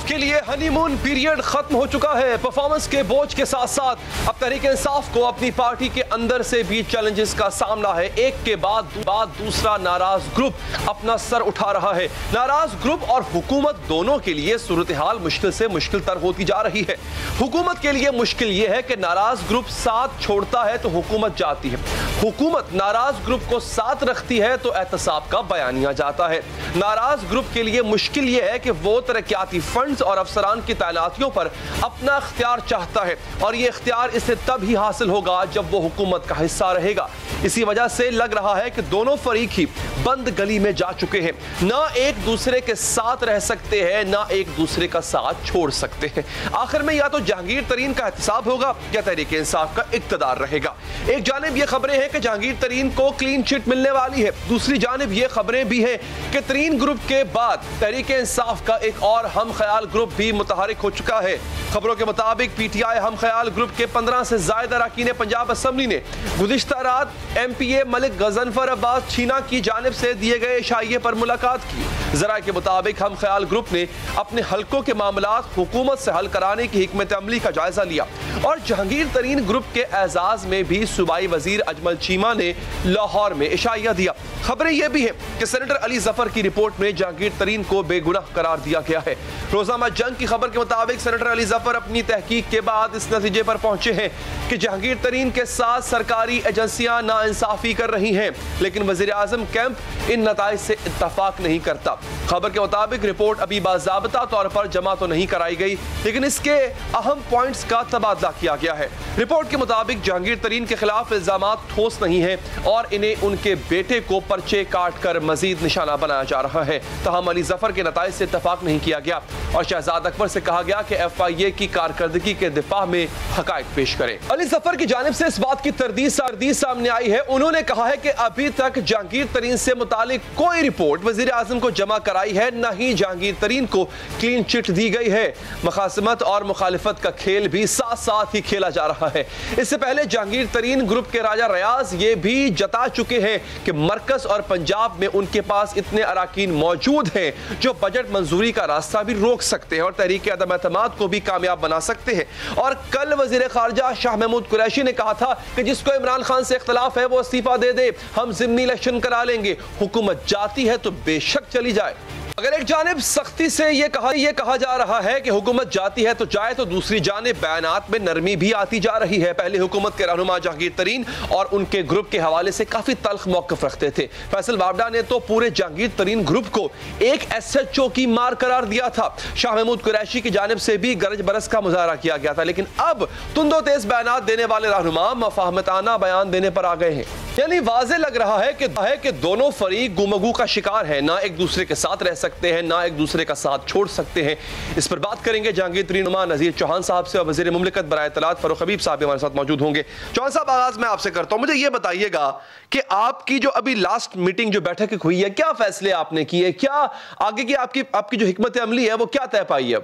के लिए honeymoon period खत्म हो चुका है। परफॉर्मेंस के बोझ के साथ साथ अब तहरीक इंसाफ को अपनी पार्टी के अंदर से भी चैलेंजेस का सामना है। एक के बाद दूसरा नाराज ग्रुप अपना सर उठा रहा है। नाराज ग्रुप और हुकूमत दोनों के लिए सूरत हाल मुश्किल से मुश्किल तर होती जा रही है। हुकूमत के लिए मुश्किल यह है कि नाराज ग्रुप साथ छोड़ता है तो हुकूमत जाती है, हुकूमत नाराज ग्रुप को साथ रखती है तो एहतसाब का बयानिया जाता है। नाराज ग्रुप के लिए मुश्किल यह है कि वो तरक्याती फंड्स और अफसरान की तैनातियों पर अपना इख्तियार चाहता है और ये इख्तियार इसे तब ही हासिल होगा जब वो हुकूमत का हिस्सा रहेगा। इसी वजह से लग रहा है कि दोनों फरीक ही बंद गली में जा चुके हैं, ना एक दूसरे के साथ रह सकते हैं ना एक दूसरे का साथ छोड़ सकते हैं। आखिर में या तो जहांगीर तरीन का एहतसाब होगा या तहरीक इंसाफ का इक्तदार रहेगा। एक जानिब ये खबरें हैं कि जहांगीर तरीन को क्लीन चिट मिलने वाली है, दूसरी जानिब ये खबरें भी हैं कि तरीन ग्रुप के बाद तहरीक इंसाफ का एक और हम ख्याल ग्रुप भी मुतहरिक हो चुका है। खबरों के मुताबिक पीटीआई हम ख्याल ग्रुप के 15 से ज्यादा अरकान पंजाब असम्बली ने गुज़िश्ता रात एमपीए मलिक गजनफर अब्बास छीना की जानिब से दिए गए इशाइये पर मुलाकात की। जराये के मुताबिक हम ख्याल ग्रुप ने अपने हल्कों के मामलात हुकूमत से हल कराने की हिकमत अमली का जायजा लिया और जहांगीर तरीन ग्रुप के एजाज में भी सूबाई वजीर अजमल चीमा ने लाहौर में इशाइया दिया। खबरें यह भी है कि सेनेटर अली जफर की रिपोर्ट में जहांगीर तरीन को बेगुनाह करार दिया गया है। रोजाना जंग की खबर के मुताबिक सेनेटर अली जफर अपनी तहकीक के बाद इस नतीजे पर पहुंचे हैं कि जहांगीर तरीन के साथ सरकारी एजेंसियां नाइंसाफी कर रही हैं, लेकिन वजीर आजम कैंप इन नताइज से इत्तफाक नहीं करता। खबर के मुताबिक रिपोर्ट अभी बाज़ाब्ता तौर पर जमा तो नहीं कराई गई, लेकिन इसके अहम पॉइंट्स का तबादला किया गया है। रिपोर्ट के मुताबिक जहांगीर तरीन के खिलाफ इल्जामात ठोस नहीं है और इन्हें उनके बेटे को पर्चे काट कर मजीद निशाना बनाया जा रहा है। तहम अली जफर के नताइज से इत्तफाक नहीं किया गया और शहजाद अकबर से कहा गया कि FIA की कारकर्दगी के दिफा में हकायक पेश करें। अली जफर की जानिब से इस बात की तरदीद सामने आई है। उन्होंने कहा है कि अभी तक जहांगीर तरीन से मुतालिक कोई रिपोर्ट वजीर आजम को जमा कराई है, न ही जहांगीर तरीन को क्लीन चिट दी गई है। मुखासमत और मुखालिफत का खेल भी साथ साथ ही खेला जा रहा है। इससे पहले जहांगीर तरीन ग्रुप के राजा रियाज ये भी जता चुके हैं कि मरकज और पंजाब में उनके पास इतने अराकीन मौजूद हैं जो बजट मंजूरी का रास्ता भी रोक सकते हैं और तहरीक अदम एतमाद को भी कामयाब बना सकते हैं। और कल वजीर खारजा शाह महमूद कुरैशी ने कहा था कि जिसको इमरान खान से इख्तलाफ है वो इस्तीफा दे दे, हम ज़िमनी इलेक्शन करा लेंगे। हुकूमत जाती है तो बेशक चली जाए। अगर एक जानिब सख्ती से ये कहा जा रहा है कि हुकूमत जाती है तो जाए, तो दूसरी जानिब बयानात में नरमी भी आती जा रही है। पहले हुकूमत के रहनुमा जहांगीर तरीन और उनके ग्रुप के हवाले से काफी तल्ख मौक़िफ़ रखते थे। फैसल बावडा ने तो पूरे जहांगीर तरीन ग्रुप को एक SHO की मार करार दिया था। शाह महमूद कुरैशी की जानिब से भी गरज बरस का मुजाहरा किया गया था, लेकिन अब तुंदो तेज बयानात देने वाले रहनुमा मफाहमताना बयान देने पर आ गए हैं। यानी वाज़े लग रहा है कि दोनों फरीक गुमगू का शिकार है, ना एक दूसरे के साथ रह सकते हैं ना एक दूसरे का साथ छोड़ सकते हैं। इस पर बात करेंगे जहांगीर तरीन नुमा नज़ीर चौहान साहब से और वज़ीर मुमलिकत बराए इत्तलात फ़ारूक हबीब साहब हमारे साथ मौजूद होंगे। चौहान साहब, आगाज मैं आपसे करता हूं, मुझे ये बताइएगा कि आपकी जो अभी लास्ट मीटिंग जो बैठक हुई है, क्या फैसले आपने किए, क्या आगे की आपकी जो हिकमत अमली है वो क्या तय पाई है?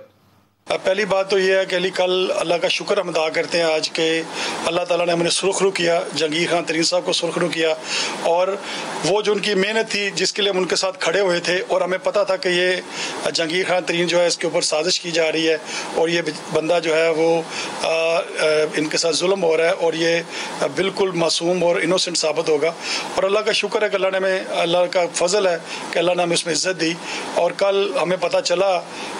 पहली बात तो यह है कि अली कल अल्लाह का शुक्र हम अदा करते हैं आज के अल्लाह ताला ने हमें सुरखरू किया, जहांगीर खान तरीन साहब को सुरखरू किया और वो जो उनकी मेहनत थी जिसके लिए हम उनके साथ खड़े हुए थे और हमें पता था कि ये जहांगीर खान तरीन जो है इसके ऊपर साजिश की जा रही है और ये बंदा जो है वो इनके साथ जुल्म हो रहा है और ये बिल्कुल मासूम और इनोसेंट साबित होगा। और अल्लाह का शुक्र है कि अल्लाह का फजल है कि अल्लाह ने हमें इसमें इज्जत दी। और कल हमें पता चला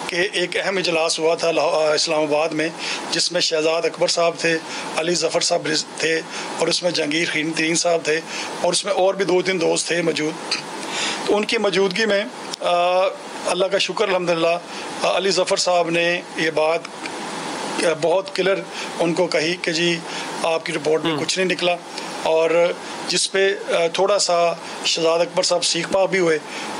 कि एक अहम इजलास हुआ था इस्लामाबाद में जिसमें शहजाद अकबर साहब थे, अली जफ़र साहब थे और उसमें जहांगीर तरीन साहब थे और उसमें और भी 2-3 दोस्त थे मौजूद। तो उनकी मौजूदगी में अल्लाह का शुक्र अल्हम्दुलिल्लाह अली जफ़र साहब ने ये बात बहुत क्लियर उनको कही कि जी आपकी रिपोर्ट में कुछ नहीं निकला और जिस पे थोड़ा सा शहजाद अकबर साहब सीख पा भी हुए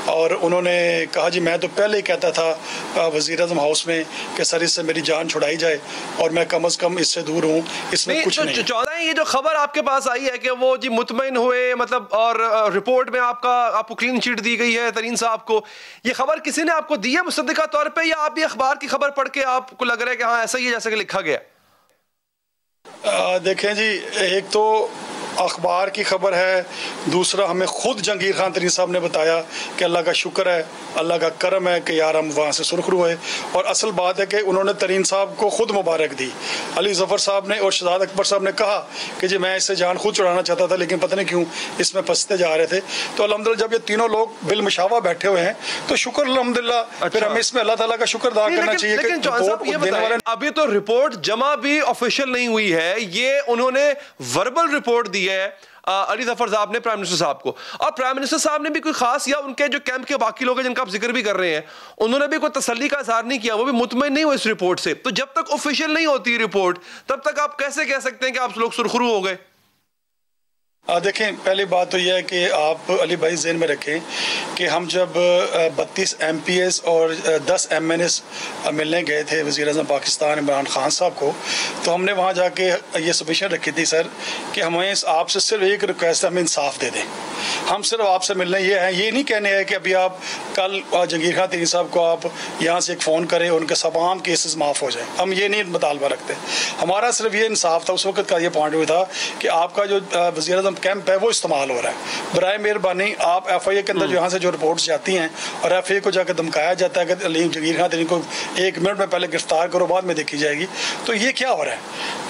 और उन्होंने कहा जी मैं तो पहले ही कहता था वज़ीर आज़म हाउस में कि सर इससे मेरी जान छुड़ाई जाए और मैं कम अज़ कम इससे दूर हूँ, इसमें कुछ नहीं। 14 ये जो खबर आपके पास आई है कि वो जी मुतमईन हुए, मतलब और रिपोर्ट में आपको क्लीन चिट दी गई है तरीन साहब को, ये खबर किसी ने आपको दी है मुसद्दिका तौर पर या आप ये अखबार की खबर पढ़ के आपको लग रहा है कि हाँ ऐसा ही है जैसा कि लिखा गया? देखें जी, एक तो अखबार की खबर है, दूसरा हमें खुद जहांगीर खान तरीन साहब ने बताया कि अल्लाह का शुक्र है, अल्लाह का करम है कि यार हम वहाँ से सुरखरू हुए। और असल बात है कि उन्होंने तरीन साहब को खुद मुबारक दी। अली ज़फ़र साहब ने और शहजाद अकबर साहब ने कहा कि जी मैं इससे जान खुद छुड़ाना चाहता था, लेकिन पता नहीं क्यों इसमें फंसते जा रहे थे। तो अल्हम्दुलिल्लाह जब ये तीनों लोग बिलमुशावा बैठे हुए हैं तो शुक्र अल्हम्दुलिल्लाह। फिर हमें इसमें अल्लाह ताला का शुक्र अदा करना चाहिए। लेकिन चौहान साहब ये बताएं, अभी तो रिपोर्ट जमा भी ऑफिशियल नहीं हुई है, ये उन्होंने वर्बल रिपोर्ट दी है अली ज़फ़र साहब ने प्राइम मिनिस्टर साहब को, और प्राइम मिनिस्टर साहब ने भी कोई खास, या उनके जो कैंप के बाकी लोग हैं जिनका आप जिक्र भी कर रहे हैं, उन्होंने भी कोई तसल्ली का इज़हार नहीं किया, वो भी मुतमईन नहीं हुए इस रिपोर्ट से। तो जब तक ऑफिशियल नहीं होती रिपोर्ट तब तक आप कैसे कह सकते हैं कि आप लोग सुरखरू हो गए? देखें, पहली बात तो यह है कि आप अली भाई ज़हन में रखें कि हम जब 32 MPs और 10 MNs मिलने गए थे वज़ीर-ए-आज़म पाकिस्तान इमरान खान साहब को, तो हमने वहाँ जाके ये सबमिशन रखी थी सर कि हमें आपसे सिर्फ एक रिक्वेस्ट है, हमें इंसाफ दे दें। हम सिर्फ आपसे मिलने ये हैं, ये नहीं कहने हैं कि अभी आप कल जहांगीर खान तरीन साहब को आप यहाँ से एक फ़ोन करें, उनके तमाम केसेस माफ़ हो जाएँ। हम ये नहीं मुतालबा रखते। हमारा सिर्फ ये इंसाफ था, उस वक्त का ये पॉइंट हुआ था कि आपका जो वज़ीर-ए-आज़म कैंप है वो इस्तेमाल हो रहा है। बराए मेहरबानी आप FIA के अंदर जो यहाँ से जो रिपोर्ट्स जाती हैं और FIA को जाकर धमकाया जाता है कि जहांगीर खान तरीन को 1 मिनट में पहले गिरफ्तार करो, बाद में देखी जाएगी, तो ये क्या हो रहा है?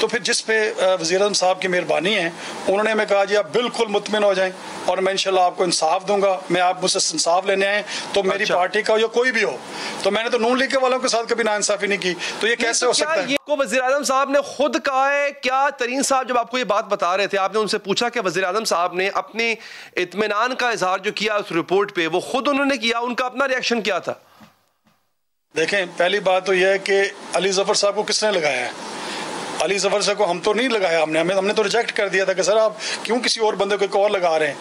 तो फिर जिस पे वज़ीर-ए-आज़म साहब की मेहरबानी है, उन्होंने हमें कहा जी आप बिल्कुल मुतमिन हो जाएं और मैं इंशाल्लाह आपको इंसाफ दूंगा। मैं आप मुझसे इंसाफ लेने आए तो मेरी पार्टी का या कोई भी हो, तो मैंने तो नून लीग के वालों के साथ कभी नाइंसाफी नहीं की, तो ये कैसे हो सकता है? ये को वज़ीर-ए-आज़म साहब ने खुद कहा है क्या? तरीन साहब जब आपको ये बात बता रहे थे, आपने उनसे पूछा कि वज़ीर-ए-आज़म साहब ने अपनी इत्मीनान का इजहार जो किया उस रिपोर्ट पे, वो खुद उन्होंने किया, उनका अपना रिएक्शन क्या था? देखें, पहली बात तो यह है कि अली ज़फ़र साहब को किसने लगाया है? अली ज़फ़र साहब को हम तो नहीं लगाया, हमने तो रिजेक्ट कर दिया था कि सर आप क्यों किसी और बंदे को एक और लगा रहे हैं।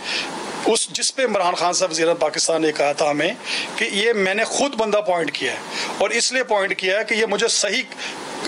उस जिस पे इमरान खान साहब वज़ीर पाकिस्तान ने कहा था हमें कि ये मैंने खुद बंदा पॉइंट किया है, और इसलिए पॉइंट किया है कि ये मुझे सही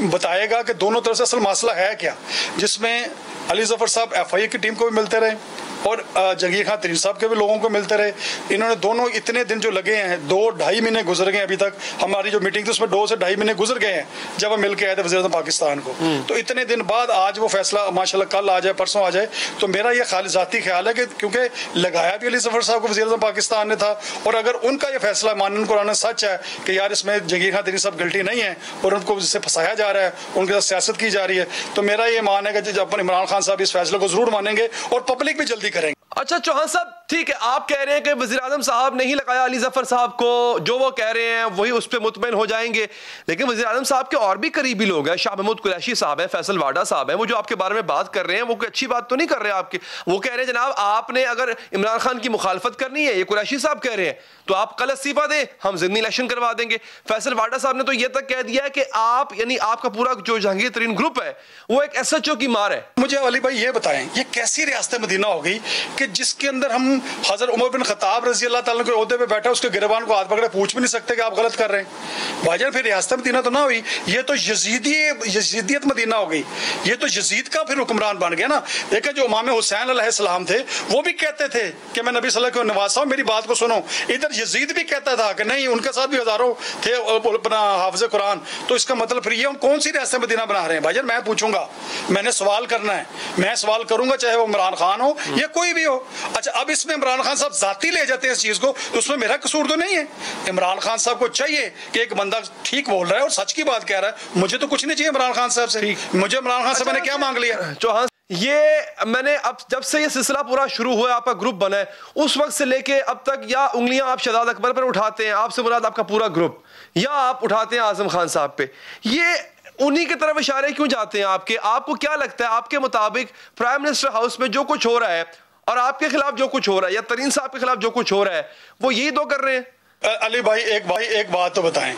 बताएगा कि दोनों तरफ से असल मसला है क्या, जिसमें अली ज़फ़र साहब FIA की टीम को भी मिलते रहे और जहांगीर खान तरीन साहब के भी लोगों को मिलते रहे। इन्होंने दोनों इतने दिन जो लगे हैं, 2-2.5 महीने गुजर गए अभी तक। हमारी जो मीटिंग थी उसमें 2 से 2.5 महीने गुजर गए हैं जब हम मिल के आए थे वज़ीर-ए-आज़म पाकिस्तान को। तो इतने दिन बाद आज वो फैसला माशाल्लाह कल आ जाए, परसों आ जाए, तो मेरा ये ज़ाती ख्याल है कि क्योंकि लगाया भी अली ज़फ़र साहब को वज़ीर-ए-आज़म पाकिस्तान ने था, और अगर उनका ये फैसला मानन कुरान सच है कि यार इसमें जहांगीर खान तरीन साहब गिल्टी नहीं है और उनको जिससे फंसाया जा रहा है, उनके साथ सियासत की जा रही है, तो मेरा ये मान है कि जब इमरान खान साहब इस फैसले को जरूर मानेंगे और पब्लिक भी जल्दी करेंगे। अच्छा चौहान साहब, ठीक है, आप कह रहे हैं कि वज़ीर-ए-आज़म साहब नहीं लगाया अली ज़फ़र साहब को, जो वो कह रहे हैं वही उस पर मुतमईन हो जाएंगे, लेकिन वज़ीर-ए-आज़म साहब के और भी करीबी लोग हैं, शाह महमूद कुरैशी साहब हैं, फैसल वाडा साहब हैं, वो जो आपके बारे में बात कर रहे हैं वो कोई अच्छी बात तो नहीं कर रहे आपके। वो कह रहे हैं जनाब आपने अगर इमरान खान की मुखालफत करनी है, ये कुरैशी साहब कह रहे हैं, तो आप कल इस्तीफा दें, हम ज़िमनी इलेक्शन करवा देंगे। फैसल वाडा साहब ने तो ये तक कह दिया है कि आप यानी आपका पूरा जो जहांगीर तरीन ग्रुप है वो एक SHO की मार है। मुझे अली भाई ये बताएं, ये कैसी रियासत मदीना हो गई कि जिसके अंदर हम हज़रत उमर बिन खत्ताब रज़ी अल्लाह ताला के ओहदे पे बैठा, उसके गिरबान को हाथ पकड़े पूछ भी नहीं सकते कि आप गलत कर रहे हैं। भाईजान फिर रियासत मदीना तो ना हुई, ये तो यजीदियत मदीना हो गई, ये तो यजीद का फिर हुक्मरान बन गया ना। देखिए जो इमाम हुसैन अलैहिस्सलाम थे वो भी कहते थे कि मैं नबी सल्लल्लाहु अलैहि वसल्लम को नवासा हूं, मेरी बात को सुनो। इधर यजीद भी कहता था कि नहीं, उनके साथ भी हजारों थे अपना हाफिज़ कुरान। तो इसका मतलब फिर ये हम कौन सी रियासत मदीना बना रहे हैं? भाईजान मैं पूछूंगा, मैंने सवाल करना है, मैं सवाल करूंगा चाहे वो इमरान खान हो या कोई भी हो। अच्छा, अब इसमें इमरान खान साहब जाती ले जाते हैं इस चीज को, तो उसमें मेरा कसूर तो नहीं है। इमरान खान साहब को चाहिए कि एक बंदा ठीक बोल रहा है और सच की बात कह रहा है, मुझे तो कुछ नहीं चाहिए इमरान खान साहब से। मुझे इमरान खान साहब मैंने क्या मांग लिया? चौहान, ये मैंने अब जब से ये सिलसिला पूरा शुरू हुआ, आपका ग्रुप बना है, उस वक्त से लेके अब तक या उंगलियां आप शहजाद अकबर पर उठाते हैं, आपसे मुराद आपका पूरा ग्रुप, या आप उठाते हैं आजम खान साहब पे, ये उन्हीं की तरफ इशारे क्यों जाते हैं आपके? आपको क्या लगता है आपके मुताबिक प्राइम मिनिस्टर हाउस में जो कुछ हो रहा है और आपके खिलाफ जो कुछ हो रहा है या तरीन साहब के खिलाफ जो कुछ हो रहा है वो यही दो कर रहे हैं? अली भाई एक बात तो बताएं,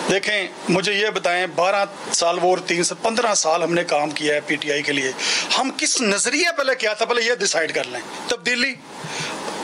देखें मुझे ये बताएं, 12 साल वो 3 से 15 साल हमने काम किया है PTI के लिए, हम किस नजरिए पहले क्या था, पहले ये डिसाइड कर लें। तब्दीली,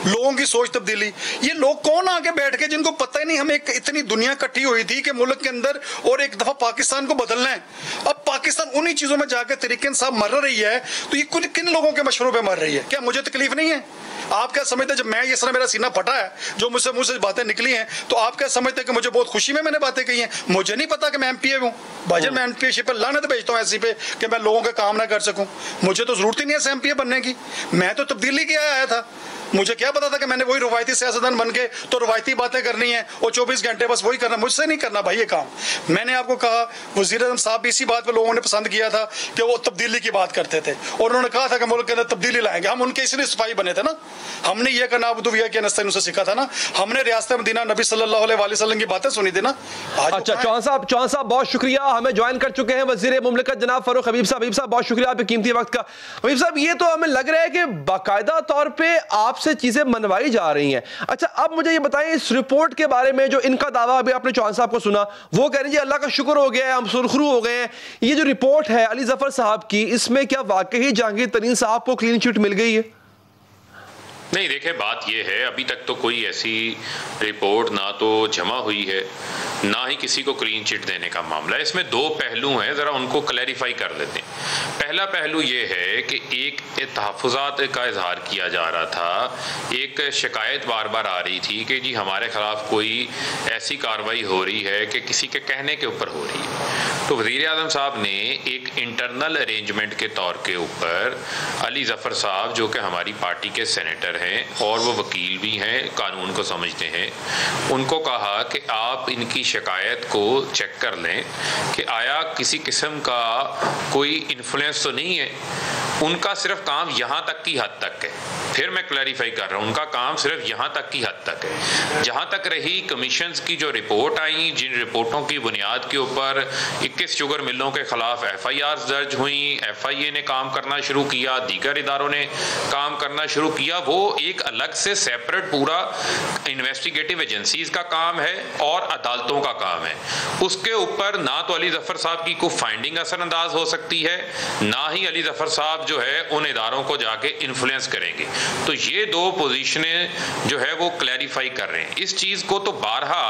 लोगों की सोच तब्दीली, ये लोग कौन आके बैठ के जिनको पता ही नहीं, हमें इतनी दुनिया इकट्ठी हुई थी कि मुल्क के अंदर और एक दफा पाकिस्तान को बदलना है। अब पाकिस्तान उन्हीं चीजों में जाकर तरीके इंसाफ मर रही है, तो ये किन लोगों के मशवरों पे मर रही है? क्या मुझे तकलीफ नहीं है? आप क्या समझते हैं जब मैं इस तरह मेरा सीना फटा है, जो मुझसे मुंह से बातें निकली हैं, तो आप क्या समझते हैं कि मुझे बहुत खुशी में मैंने बातें कही हैं? मुझे नहीं पता कि मैं एमपीए हूँ भाईजान, मैं एमपीए शिप पर लानत भेजता हूँ ऐसी पे कि मैं लोगों के काम ना कर सकूं। मुझे तो जरूरत ही नहीं है एमपीए बनने की, मैं तो तब्दीली के आया था। मुझे क्या पता था कि मैंने वही रवायती सियासतदान बन के तो रवायती बातें करनी है और 24 घंटे बस वही करना, मुझसे नहीं करना भाई ये काम। मैंने आपको कहा वज़ीर आज़म साहब भी इसी बात पे लोगों ने पसंद किया था कि वो तब्दीली की बात करते थे और उन्होंने कहा था कि मुल्क के अंदर तब्दीली लाएंगे। हम उनके इसलिए सिपाही बने थे ना, हमने ये करना अबूदुविया के नस्ताइन उनसे सीखा था ना, हमने रियासत मदीना नबी सल्लल्लाहु अलैहि वसल्लम की बातें सुनी थी ना। अच्छा चौहान साहब बहुत शुक्रिया, हमें ज्वाइन कर चुके हैं वज़ीर मुमलिकत जनाब फारूक हबीब साहब। हबीब साहब बहुत शुक्रिया आपके कीमती वक्त का। हबीब साहब ये तो हमें लग रहा है कि बाकायदा तौर पर आपसे चीजें मनवाई जा रही हैं। अच्छा अब मुझे ये बताएं इस रिपोर्ट के बारे में, जो इनका दावा अभी आपने चौहान साहब को सुना, वो कह रहे हैं अल्लाह का शुक्र हो गया है, हम सुरखरू हो गए हैं। ये जो रिपोर्ट है अली जफर साहब की, इसमें क्या वाकई जहांगीर तरीन साहब को क्लीन चिट मिल गई है? नहीं, देखिए बात यह है अभी तक तो कोई ऐसी रिपोर्ट ना तो जमा हुई है, ना ही किसी को क्लीन चिट देने का मामला है। इसमें दो पहलू हैं, ज़रा उनको क्लैरिफाई कर लेते हैं। पहला पहलू ये है कि एक तहफ़्फ़ुज़ात का इजहार किया जा रहा था, एक शिकायत बार बार आ रही थी कि जी हमारे ख़िलाफ़ कोई ऐसी कार्रवाई हो रही है कि किसी के कहने के ऊपर हो रही है। तो वज़ीर आज़म साहब ने एक इंटरनल अरेंजमेंट के तौर के ऊपर अली ज़फ़र साहब, जो कि हमारी पार्टी के सेनेटर हैं और वो वकील भी हैं, कानून को समझते हैं, उनको कहा कि आप इनकी शिकायत को चेक कर लें कि आया किसी किस्म का कोई इन्फ्लुएंस तो नहीं है। उनका सिर्फ काम यहाँ तक की हद तक है, फिर मैं क्लैरिफाई कर रहा हूँ, उनका काम सिर्फ यहाँ तक की हद तक है। जहाँ तक रही कमीशंस की जो रिपोर्ट आई, जिन रिपोर्टों की बुनियाद के ऊपर 21 शुगर मिलों के खिलाफ FIR दर्ज हुई, FIA ने काम करना शुरू किया, दीगर इदारों ने काम करना शुरू किया, वो एक अलग से सेपरेट पूरा इन्वेस्टिगेटिव एजेंसीज का काम है और अदालतों का काम है। उसके ऊपर ना तो अली जफर साहब की कोई फाइंडिंग असरअंदाज हो सकती है, ना ही अली जफर साहब जो है उन इदारों को जाके इन्फ्लुएंस करेंगे। तो ये दो पोजीशनें जो है वो क्लैरिफाई कर रहे हैं। इस चीज़ को तो बारहा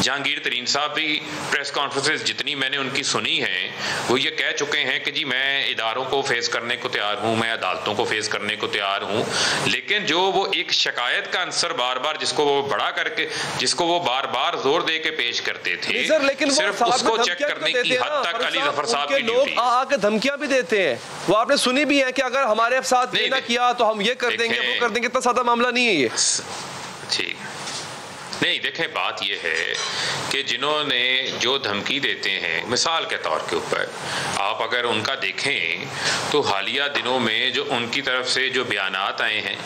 जहांगीर तरीन साहब भी प्रेस कॉन्फ्रेंसेस जितनी मैंने उनकी सुनी हैं वो ये कह चुके हैं कि जी मैं इदारों को फेस करने को तैयार हूँ, मैं अदालतों को फेस करने को तैयार हूँ। लेकिन जो वो एक शिकायत का आंसर बार बार जिसको वो बड़ा करके, जिसको वो बार बार जोर दे के पेश करते थे, सिर्फ उसको चेक करने की हद तक अली जफर साहब की ड्यूटी। आके धमकियां भी देते हैं, वो आपने सुनी भी है कि अगर हमारे साथ ये ना किया तो हम ये कर देंगे, वो कर देंगे। इतना सादा मामला नहीं है ये। ठीक नहीं, देखें बात यह है कि जिन्होंने जो धमकी देते हैं, मिसाल के तौर के ऊपर आप अगर उनका देखें तो हालिया दिनों में जो उनकी तरफ से जो बयानात आए हैं,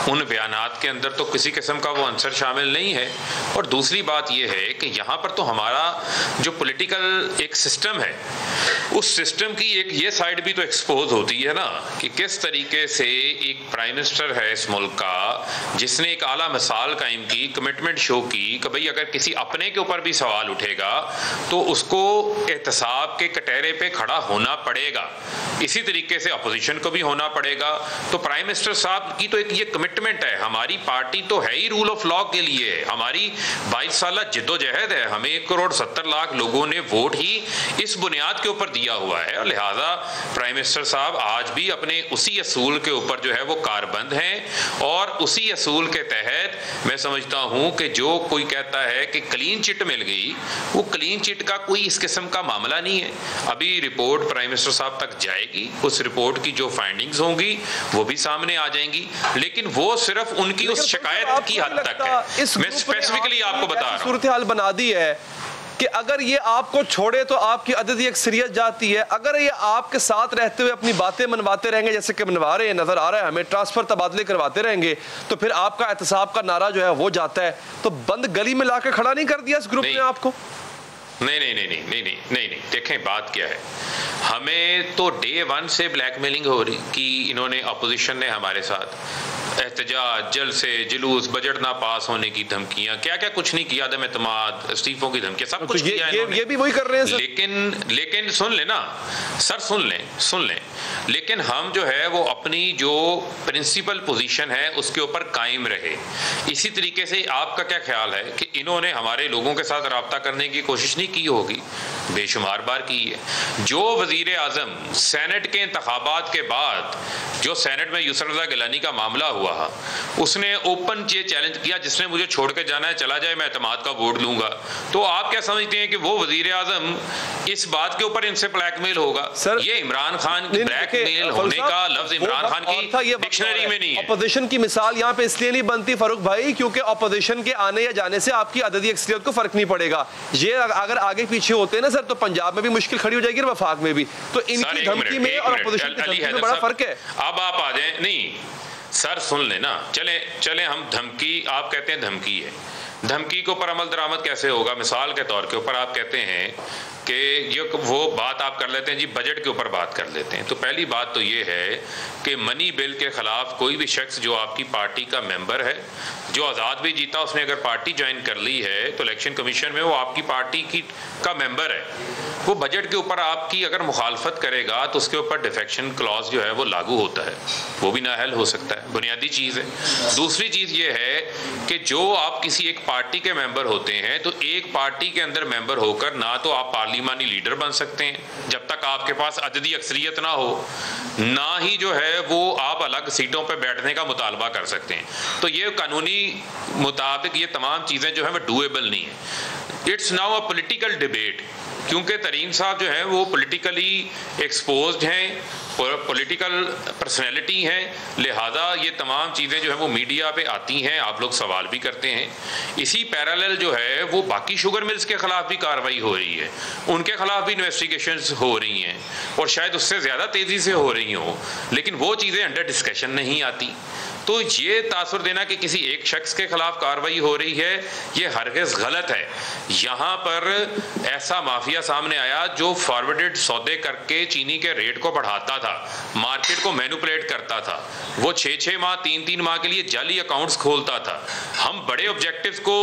उन बयानात के अंदर तो किसी किस्म का वो आंसर शामिल नहीं है। और दूसरी बात यह है कि यहाँ पर तो हमारा जो पॉलिटिकल एक सिस्टम है, उस सिस्टम की एक ये साइड भी तो एक्सपोज होती है ना, कि किस तरीके से एक प्राइम मिनिस्टर है इस मुल्क का, जिसने एक आला मिसाल कायम की, कमिटमेंट शो की कि भाई अगर किसी अपने के ऊपर भी सवाल उठेगा तो उसको एहतसाब के कटहरे पे खड़ा होना पड़ेगा, इसी तरीके से अपोजिशन को भी होना पड़ेगा। तो प्राइम मिनिस्टर साहब की तो एक ये कमिटमेंट है, हमारी पार्टी तो है ही रूल ऑफ लॉ के लिए, हमारी 22 साल जिद्दोजहद है, हमें 1,70,00,000 लोगों ने वोट ही इस बुनियाद के ऊपर दिया हुआ है। और लिहाजा प्राइम मिनिस्टर साहब आज भी अपने उसी असूल के ऊपर जो है वो कारबंद हैं और उसी असूल के तहत मैं समझता हूं कि जो कोई कहता है कि क्लीन चिट मिल गई, वो क्लीन चिट का कोई इस किस्म का मामला नहीं है। अभी रिपोर्ट प्राइम मिनिस्टर साहब तक जाएगी, उस रिपोर्ट की जो फाइंडिंग्स होंगी वो भी सामने आ जाएंगी, लेकिन वो सिर्फ उनकी उस शिकायत की हद तक है। मैं स्पेसिफिकली आपको बता रहा हूं, सूरत हाल बना दी है कि अगर ये आपको छोड़े तो आपकी अदद ही अक्सरियत जाती है, अगर ये आपके साथ रहते हुए अपनी बातें मनवाते रहेंगे जैसे कि मनवा रहे हैं, नजर आ रहा है हमें, ट्रांसफर तबादले करवाते रहेंगे, तो फिर आपका एहतसाब का नारा जो है वो जाता है। तो बंद गली में लाकर खड़ा नहीं कर दिया इस ग्रुप ने आपको? नहीं, देखें बात क्या है, हमें तो डे 1 से ब्लैकमेलिंग हो रही कि इन्होंने, अपोजिशन ने हमारे साथ एहतजाज, जलसे, जुलूस, बजट ना पास होने की धमकियां, क्या क्या कुछ नहीं किया, इस्तीफात, इस्तीफों की धमकियां, सब कुछ किया इन्होंने। ये भी वही कर रहे हैं सर। लेकिन सुन लेना सर, सुन लें, लेकिन हम जो है वो अपनी जो प्रिंसिपल पोजीशन है उसके ऊपर कायम रहे। इसी तरीके से आपका क्या ख्याल है कि इन्होंने हमारे लोगों के साथ रब्ता करने की कोशिश नहीं की होगी, बेशुमार बार की है। जो वजीर आज़म सेनेट के इंतखाबात के बाद जो सेनेट में यूसुफ रज़ा गिलानी का मामला हुआ, उसने ओपन ये चैलेंज किया, जिसने मुझे छोड़ के जाना है चला जाए, मैं एतमाद का वोट लूंगा। तो आप क्या समझते हैं कि वो वजीर आज़म इस बात के ऊपर इनसे ब्लैकमेल होगा? सर, ये इमरान खान की ब्लैकमेल होने का लफ्ज इमरान खान की डिक्शनरी में नहीं है। अपोजिशन की मिसाल यहाँ पे इसलिए नहीं बनती फारूक भाई क्योंकि अपोजिशन के आने या जाने से आपकी अददी अक्सरियत को फर्क नहीं पड़ेगा। ये अगर आगे पीछे होते हैं ना सर, तो पंजाब में भी मुश्किल खड़ी हो जाएगी और वफाक में भी। तो इनकी धमकी में और अपोजिशन की धमकी में बड़ा फर्क है। अब आप आ जाए, नहीं सर सुन लेना, चले हम धमकी, आप कहते हैं धमकी है, धमकी के ऊपर अमल दरामद कैसे होगा? मिसाल के तौर के ऊपर आप कहते हैं कि ये वो बात आप कर लेते हैं जी, बजट के ऊपर बात कर लेते हैं। तो पहली बात तो ये है कि मनी बिल के खिलाफ कोई भी शख्स जो आपकी पार्टी का मेंबर है, जो आज़ाद भी जीता, उसने अगर पार्टी ज्वाइन कर ली है तो इलेक्शन कमीशन में वो आपकी पार्टी का मेंबर है, वो बजट के ऊपर आपकी अगर मुखालफत करेगा तो उसके ऊपर डिफेक्शन क्लॉज जो है वो लागू होता है, वो भी नाअहल हो सकता है, बुनियादी चीज़ है। दूसरी चीज़ ये है कि जो आप किसी एक पार्टी के मेंबर होते हैं तो एक पार्टी के अंदर मेंबर होकर ना तो आप पार्लिमानी लीडर बन सकते हैं जब तक आपके पास अददी अक्सरियत ना हो, ना ही जो है वो आप अलग सीटों पर बैठने का मुतालबा कर सकते हैं। तो ये कानूनी मुताबिक ये तमाम चीज़ें जो है वो डूएबल नहीं है। It's now a political debate, क्योंकि तरीन साहब जो हैं वो पॉलिटिकली एक्सपोज्ड हैं, पॉलिटिकल पर्सनैलिटी हैं, लिहाजा ये तमाम चीज़ें जो है वो मीडिया पे आती हैं, आप लोग सवाल भी करते हैं। इसी पैरेलल जो है वो बाकी शुगर मिल्स के ख़िलाफ़ भी कार्रवाई हो रही है, उनके ख़िलाफ़ भी इन्वेस्टिगेशंस हो रही हैं और शायद उससे ज़्यादा तेज़ी से हो रही हों, लेकिन वो चीज़ें अंडर डिस्कशन नहीं आती। तो ये तासुर देना कि किसी एक शख्स के खिलाफ कार्रवाई हो रही है, ये हरगिज़ गलत है। यहाँ पर ऐसा माफिया सामने आया जो फॉरवर्डेड सौदे करके चीनी के रेट को बढ़ाता था, मार्केट को मैनिपुलेट करता था, वो 6-6 माह 3-3 माह के लिए जाली अकाउंट्स खोलता था। हम बड़े ऑब्जेक्टिव्स को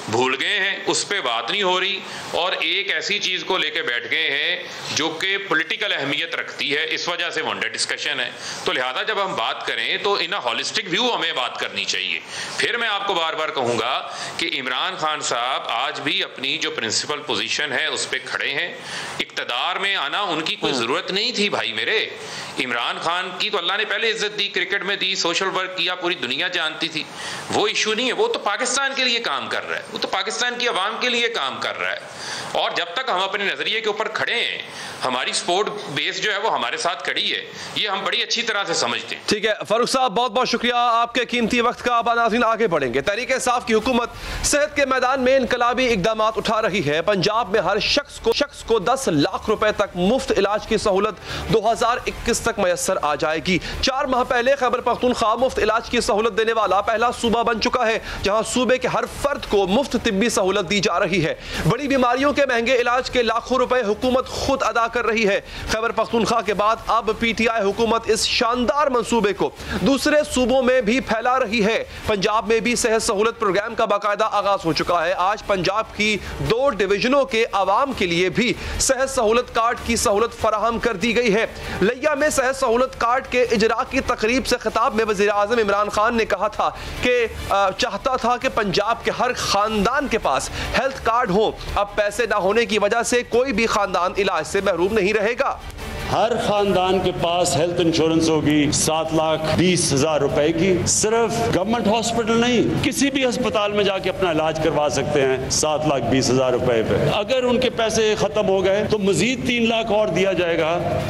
भूल गए हैं, उस पर बात नहीं हो रही और एक ऐसी चीज़ को लेके बैठ गए हैं जो कि पॉलिटिकल अहमियत रखती है, इस वजह से वंडर डिस्कशन है। तो लिहाजा जब हम बात करें तो इन हॉलिस्टिक व्यू हमें बात करनी चाहिए। फिर मैं आपको बार बार कहूंगा कि इमरान खान साहब आज भी अपनी जो प्रिंसिपल पोजीशन है उस पर खड़े हैं। इक्तदार में आना उनकी कोई ज़रूरत नहीं थी भाई मेरे। इमरान खान की तो अल्लाह ने पहले इज्जत दी, क्रिकेट में दी, सोशल वर्क किया, पूरी दुनिया जानती थी, वो इशू नहीं है। वो तो पाकिस्तान के लिए काम कर रहा है, वो तो पाकिस्तान की आवाम के लिए काम कर रहा है। और जब तक हम अपने नज़रिए के ऊपर खड़े हैं, हमारी स्पोर्ट बेस जो है वो हमारे साथ खड़ी है, ये हम बड़ी अच्छी तरह से समझते हैं। ठीक है फारूक साहब, बहुत बहुत शुक्रिया आपके कीमती वक्त का। अब नाज़रीन आगे बढ़ेंगे। तहरीक इंसाफ की हुकूमत सेहत के मैदान में इनकलाबी इकदाम उठा रही है। पंजाब में हर शख्स को 10 लाख रुपए तक मुफ्त इलाज की सहूलत 2021 तक मैसर आ जाएगी। 4 माह पहले खैबर पख्तूनख्वा मुफ्त इलाज की सहूलत देने वाला पहला सूबा बन चुका है, जहां सूबे के हर फर्द को मुफ्त तिब्बी सहूलत दी जा रही है। बड़ी बीमारियों के महंगे इलाज के लाखों रुपए हुकूमत खुद अदा कर रही है। खैबर पख्तूनख्वा के बाद अब PTI हुकूमत इस शानदार मंसूबे को दूसरे सूबों में भी फैला रही है। पंजाब में भी सेहत सहूलत प्रोग्राम का बाकायदा आगाज हो चुका है। आज पंजाब की 2 डिवीजनों के अवाम के लिए भी सेहत सहूलत कार्ड की सहूलत फराहम कर दी गई है। लिया में सेहत सहूलत कार्ड के इजरा की तकरीब से खिताब में वज़ीर आज़म इमरान खान ने कहा था कि चाहता था कि पंजाब के हर खानदान के पास हेल्थ कार्ड हो। अब पैसे ना होने की वजह से कोई भी खानदान इलाज से महरूम नहीं रहेगा। हर खानदान के पास हेल्थ इंश्योरेंस होगी 7,20,000 रुपए की। सिर्फ गवर्नमेंट हॉस्पिटल नहीं, किसी भी अस्पताल में जाके अपना इलाज करवा सकते हैं 7,20,000 रुपए पे। अगर उनके पैसे खत्म हो गए तो मजीद 3 लाख और दिया जाएगा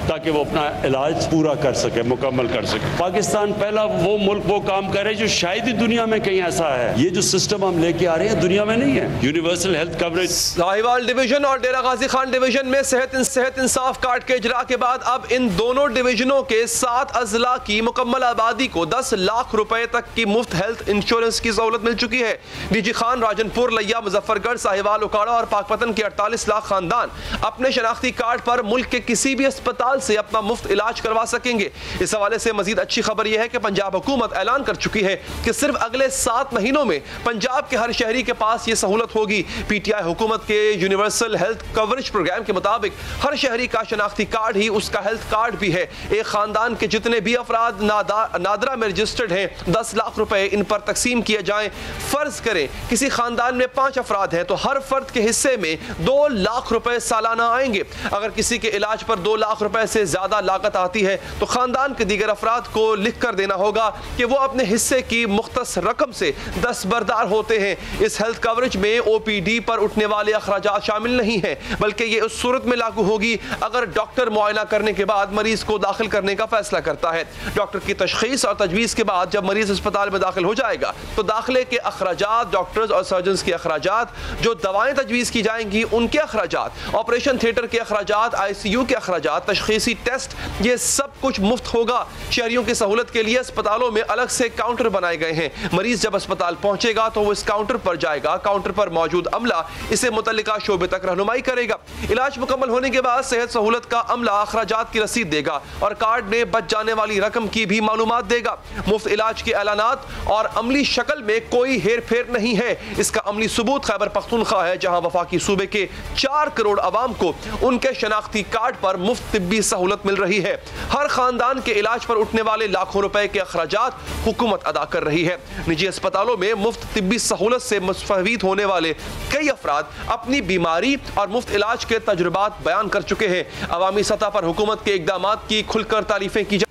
ताकि वो अपना इलाज पूरा कर सके, मुकम्मल कर सके। पाकिस्तान पहला वो मुल्क वो काम कर रहे हैं जो शायद ही दुनिया में कहीं ऐसा है। ये जो सिस्टम हम लेके आ रहे हैं दुनिया में नहीं है। Universal health coverage. Sahiwal division और डेरा गाजी खान डिवीजन में सेहत इंसाफ कार्ड के इजरा के बाद अब इन दोनों डिवीजनों के 7 अजला की मुकम्मल आबादी को 10 लाख रुपए तक की मुफ्त हेल्थ इंश्योरेंस की सहूलत मिल चुकी है। डीजी खान, राजनपुर, लिया, मुजफ्फरगढ़, साहिवाल, उकाड़ा और पाकपतन के 48 लाख खानदान अपने शनाख्ती कार्ड पर मुल्क के किसी भी अस्पताल से अपना मुफ्त इलाज करवा सकेंगे। इस हवाले से मजीद अच्छी खबर यह है कि पंजाब हुकूमत ऐलान कर चुकी है कि सिर्फ अगले 7 महीनों में पंजाब के हर शहरी के पास यह सहूलत होगी। PTI हुकूमत के यूनिवर्सल हेल्थ कवरेज प्रोग्राम के मुताबिक हर शहरी का शनाख्ती कार्ड ही उसका हेल्थ कार्ड भी है। एक खानदान के जितने भी अफराद नादरा में रजिस्टर्ड हैं 10 लाख रुपए इन पर तकसीम किए जाएं। फर्ज करें किसी खानदान में 5 अफराद हैं तो हर फर्द के हिस्से में 2 लाख रुपए सालाना आएंगे। अगर किसी के इलाज पर 2 लाख रुपए से ज्यादा लागत आती है तो खानदान के दीगर अफराद को लिख कर देना होगा कि वो अपने हिस्से की मुख्तस रकम से दस्तबरदार होते हैं। इस हेल्थ कवरेज में ओपीडी पर उठने वाले अखराजात शामिल नहीं है, बल्कि ये उस सूरत में लागू होगी अगर डॉक्टर मुआयना करने के बाद मरीज को दाखिल करने का फैसला करता है। डॉक्टर की तशखीस और तजवीज़ के बाद जब मरीज अस्पताल में दाखिल हो जाएगा तो दाखिले के अखराजात, डॉक्टर्स और सर्जन के अखराजात, जो दवाएं तजवीज़ की जाएंगी उनके अखराजात, ऑपरेशन थिएटर के अखराजात, ICU के अखराजात, तशखीसी टेस्ट, ये सब कुछ मुफ्त होगा। शहरियों की सहूलत के लिए अस्पतालों में अलग से काउंटर बनाए गए हैं। मरीज जब अस्पताल पहुंचेगा तो वो इस काउंटर पर जाएगा। काउंटर पर मौजूद अमला इसे मुतल्लिका शोबे तक रहनुमाई करेगा। इलाज मुकम्मल होने के बाद सेहत सहूलत का अमला अखराजात की रसीद देगा और कार्ड में बच जाने वाली रकम की भी मालूमात देगा। मुफ्त इलाज के ऐलानात और अमली शक्ल में कोई हेर फेर नहीं है। इसका अमली सबूत खैबर पख्तूनख्वा है, जहां वफाकी सूबे के 4 करोड़ अवाम को उनके शनाख्ती कार्ड पर मुफ्त तिब्बी सहूलत मिल रही है। हर खानदान के इलाज पर उठने वाले लाखों रुपए के अखराजात हुकूमत अदा कर रही है। निजी अस्पतालों में मुफ्त तिब्बी सहूलत से मुस्तफीद होने वाले कई अफराद अपनी बीमारी और मुफ्त इलाज के तजुर्बात बयान कर चुके हैं। अवामी सतह पर हुकूमत के इक़दामात की खुलकर तारीफें की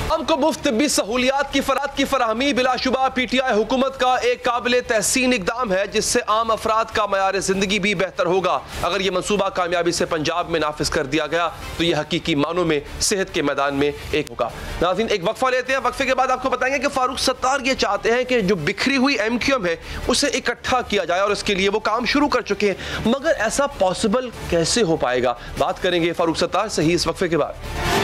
हमको मुफ्त तिब्बी सहूलियात की फराहमी बिलाशुबा PTI हुकूमत का एक काबिल तहसीन इकदाम है, जिससे आम अफराद का मयार जिंदगी भी बेहतर होगा। अगर ये मनसूबा कामयाबी से पंजाब में नाफिज कर दिया गया तो यह हकीकी मानों में सेहत के मैदान में एक होगा। नाज़रीन, एक वक्फा लेते हैं। वक्फे के बाद आपको बताएंगे कि फारूक सत्तार ये चाहते हैं कि जो बिखरी हुई MQM है उसे इकट्ठा किया जाए और इसके लिए वो काम शुरू कर चुके हैं, मगर ऐसा पॉसिबल कैसे हो पाएगा? बात करेंगे फारूक सत्तार से ही इस वक्फे के बाद।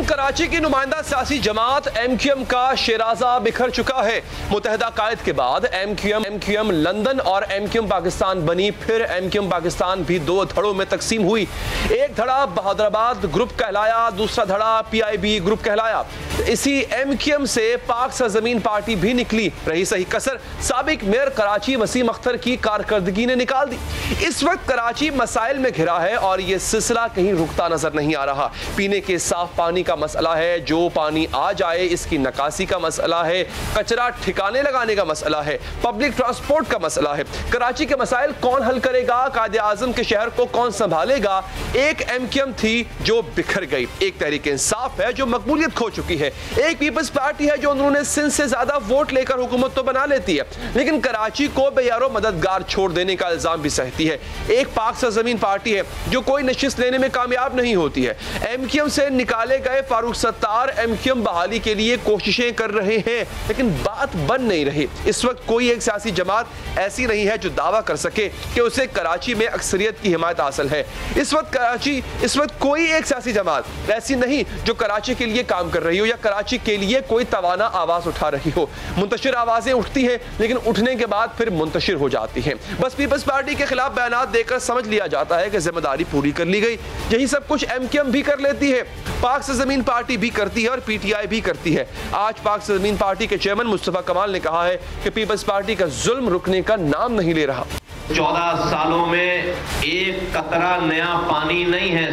कराची की नुमाइंदा सियासी जमात MQM का शेराजा बिखर चुका है। मुत्तहिदा कायद के बाद MQM लंदन और MQM पाकिस्तान बनी। फिर MQM पाकिस्तान भी 2 धड़ों में तकसीम हुई। एक धड़ा बहादुराबाद ग्रुप कहलाया, दूसरा धड़ा PIB ग्रुप कहलाया। इसी MQM से पाक सरजमीन पार्टी भी निकली। रही सही कसर साबिक मेयर कराची वसीम अख्तर की कारकर्दगी ने निकाल दी। इस वक्त कराची मसाइल में घिरा है और यह सिलसिला कहीं रुकता नजर नहीं आ रहा। पीने के साफ पानी का मसला है, जो पानी आ जाए इसकी नकासी का मसला है, कचरा ठिकाने लगाने का मसला है, पब्लिक ट्रांसपोर्ट का मसला है। कराची के मसाइल कौन हल करेगा? कायदे आजम के शहर को कौन संभालेगा? एक MQM थी जो बिखर गई, एक तहरीक इंसाफ है जो मकबूलियत खो चुकी है, एक पीपल्स पार्टी है जो उन्होंने सिंध से ज्यादा वोट लेकर हुकूमत तो बना लेती है लेकिन कराची को बेयारो मददगार छोड़ देने का इल्जाम भी सहती है, एक पाक सरजमीन पार्टी है जो कोई नशिस्त लेने में कामयाब नहीं होती है। MQM से निकाले गए फारूक सत्तार MQM बहाली के लिए कोशिशें कर रहे हैं लेकिन बात बन नहीं रही। इस वक्त कोई एक सियासी जमात ऐसी नहीं है जो दावा कर सके कि उसे कराची में अक्सरियत की हिमायत हासिल है। इस वक्त कोई एक सियासी जमात ऐसी नहीं जो कराची के लिए काम कर रही हो या कराची के लिए कोई तवाना आवाज उठा रही हो। मुंतशिर आवाजें उठती हैं लेकिन उठने के बाद फिर मुंतशिर हो जाती हैं। बस पीपल्स पार्टी के खिलाफ बयानात देकर समझ लिया जाता है कि जिम्मेदारी पूरी कर ली गई। यही सब कुछ MQM भी कर लेती है, पाक सरजमीन पार्टी भी करती है और PTI भी करती है। आज पाक सरजमीन पार्टी के चेयरमैन मुस्तफा कमाल ने कहा है कि पीपल्स पार्टी का जुल्म रुकने का नाम नहीं ले रहा। 14 सालों में एक कतरा नया पानी नहीं है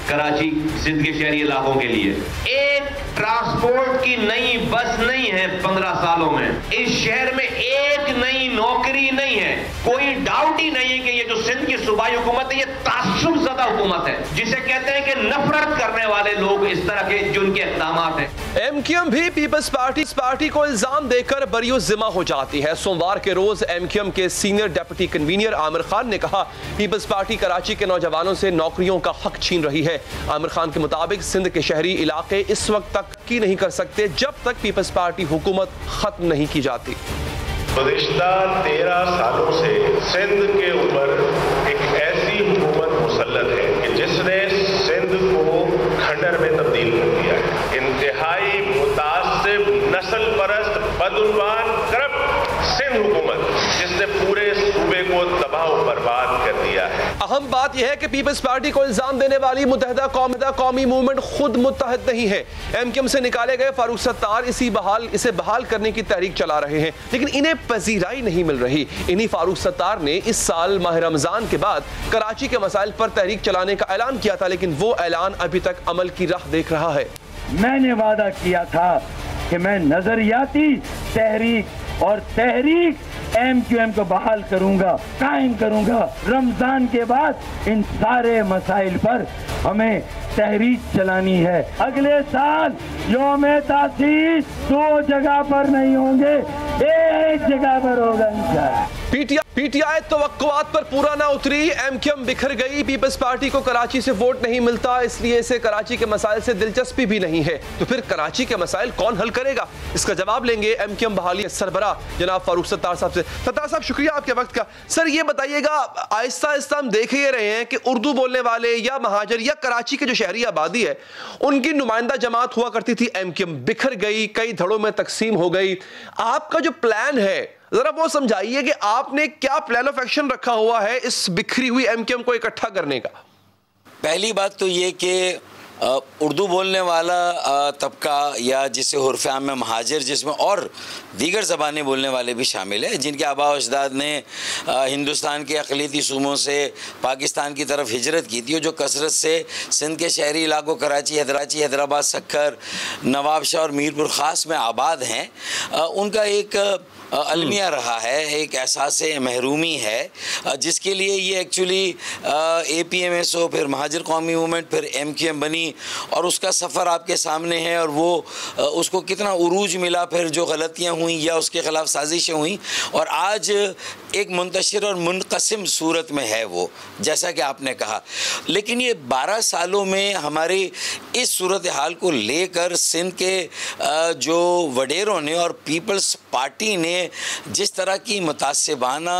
कराची सिंध के शहरी इलाकों के लिए। एक ट्रांसपोर्ट की नई बस नहीं है 15 सालों में। इस शहर में एक नई नौकरी नहीं है। कोई डाउट ही नहीं है कि ये जो सिंध की सूबाई हुकूमत है ये तासुब ज़दा हुकूमत है, जिसे कहते हैं कि नफरत करने वाले लोग इस तरह के जो उनके इक़दामात हैं। MQM भी पीपल्स पार्टी को इल्जाम देकर बरियो जिम्मा हो जाती है। सोमवार के रोज MQM के senior deputy convener Aamir Khan ने कहा पीपल्स पार्टी कराची के नौजवानों से नौकरियों का हक छीन रही है। आमिर खान के मुताबिक सिंध के शहरी इलाके इस वक्त तक की नहीं कर सकते जब तक पीपल्स पार्टी हुकूमत खत्म नहीं की जाती। गुज़िश्ता 13 सालों से सिंध के ऊपर एक ऐसी हुकूमत मुसल्लत है कि जिसने सिंध को खंडर में तब्दील कर दिया है। इंतहाई मुतासिब, नस्ल परस्त, बदउनवान, करप्ट सिंध हुकूमत जिसने पूरे सूबे को तबाह बर्बाद कर दिया है। अहम बात यह है कि पीपल्स पार्टी को इल्जाम देने वाली मुत्तहिदा कौमी मूवमेंट खुद मुत्तहद नहीं है। एमक्यूएम से निकाले गए फारूक सत्तार इसे बहाल करने की तहरीक चला रहे हैं, लेकिन इन्हें पजीराई नहीं मिल रही। इन्हीं फारूक सत्तार ने इस साल माह रमजान के बाद कराची के मसाइल पर तहरीक चलाने का ऐलान किया था, लेकिन वो ऐलान अभी तक अमल की राह देख रहा है। मैंने वादा किया था कि मैं नजरियाती तहरीक और तहरीक एमक्यूएम को बहाल करूंगा, कायम करूंगा। रमजान के बाद इन सारे मसाइल पर हमें तहरीक चलानी है। अगले साल यौम तासीस 2 जगह पर नहीं होंगे, एक जगह पर होगा इंशाअल्लाह। पीटीआई तवक्कुआत पर पूरा ना उतरी, एमक्यूएम बिखर गई। पीपल्स पार्टी को कराची से वोट नहीं मिलता, इसलिए इसे कराची के मसाइल से दिलचस्पी भी नहीं है। तो फिर कराची के मसाइल कौन हल करेगा? इसका जवाब लेंगे एमक्यूएम बहाली सरबरा जनाब फारूक सत्तार साहब से। सत्तार साहब, शुक्रिया आपके वक्त का। सर ये बताइएगा, आहिस्ता आहिस्ता हम देख ही रहे हैं कि उर्दू बोलने वाले या महाजर या कराची के जो शहरी आबादी है उनकी नुमाइंदा जमात हुआ करती थी, एमक्यूएम बिखर गई, कई धड़ों में तकसीम हो गई। आपका जो प्लान है जरा वो समझाइए कि आपने क्या प्लान ऑफ एक्शन रखा हुआ है इस बिखरी हुई एमक्यूएम को इकट्ठा करने का? पहली बात तो ये कि उर्दू बोलने वाला तबका या जिसे हुर्फ़-ए-आम में महाजिर, जिसमें और दीगर ज़बानें बोलने वाले भी शामिल है, जिनके आबा अजदाद ने हिंदुस्तान के अक़लियती सूबों से पाकिस्तान की तरफ हिजरत की थी, जो कसरत से सिंध के शहरी इलाकों कराची, हैदराबाद, सक्कर, नवाबशाह और मीरपुर ख़ास में आबाद हैं, उनका एक अलमिया रहा है, एक एहसास महरूमी है, जिसके लिए ये एक्चुअली APMSO, फिर महाजिर कौमी मूवमेंट, फिर एमक्यूएम बनी और उसका सफ़र आपके सामने है। और वो उसको कितना उरूज मिला, फिर जो गलतियाँ हुई या उसके ख़िलाफ़ साजिशें हुई, और आज एक मुंतशिर और मुनक़सिम सूरत में है वो, जैसा कि आपने कहा। लेकिन ये 12 सालों में हमारी इस सूरत हाल को लेकर सिंध के जो वडेरों ने और पीपल्स पार्टी ने जिस तरह की मुतासिबाना,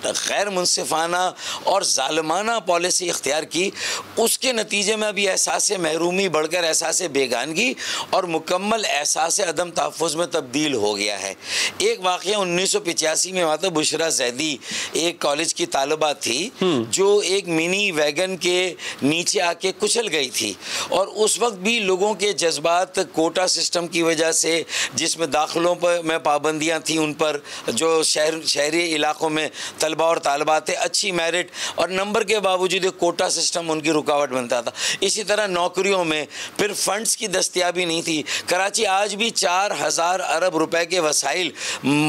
गैर मुनसिफाना और ज़ालिमाना पॉलिसी इख्तियार की, उसके नतीजे में अभी एहसास महरूमी बढ़कर एहसास बेगानगी और मुकम्मल एहसास अदम तहफ़्फ़ुज़ में तब्दील हो गया है। एक वाक़या 1985 में हुआ था। बुशरा जैदी एक कॉलेज की तालिबा थी जो एक मिनी वैगन के नीचे आके कुचल गई थी, और उस वक्त भी लोगों के जज्बात कोटा सिस्टम की वजह से, जिसमें दाखिलों पर में पाबंदियाँ थी, उन पर जो शहरी इलाकों में तलबा और तालिबात अच्छी मेरिट और नंबर के बावजूद कोटा सिस्टम उनकी रुकावट बनता था। इसी तरह नौकरियों में फिर फंड्स की दस्तयाबी नहीं थी। कराची आज भी 4000 अरब रुपए के वसाइल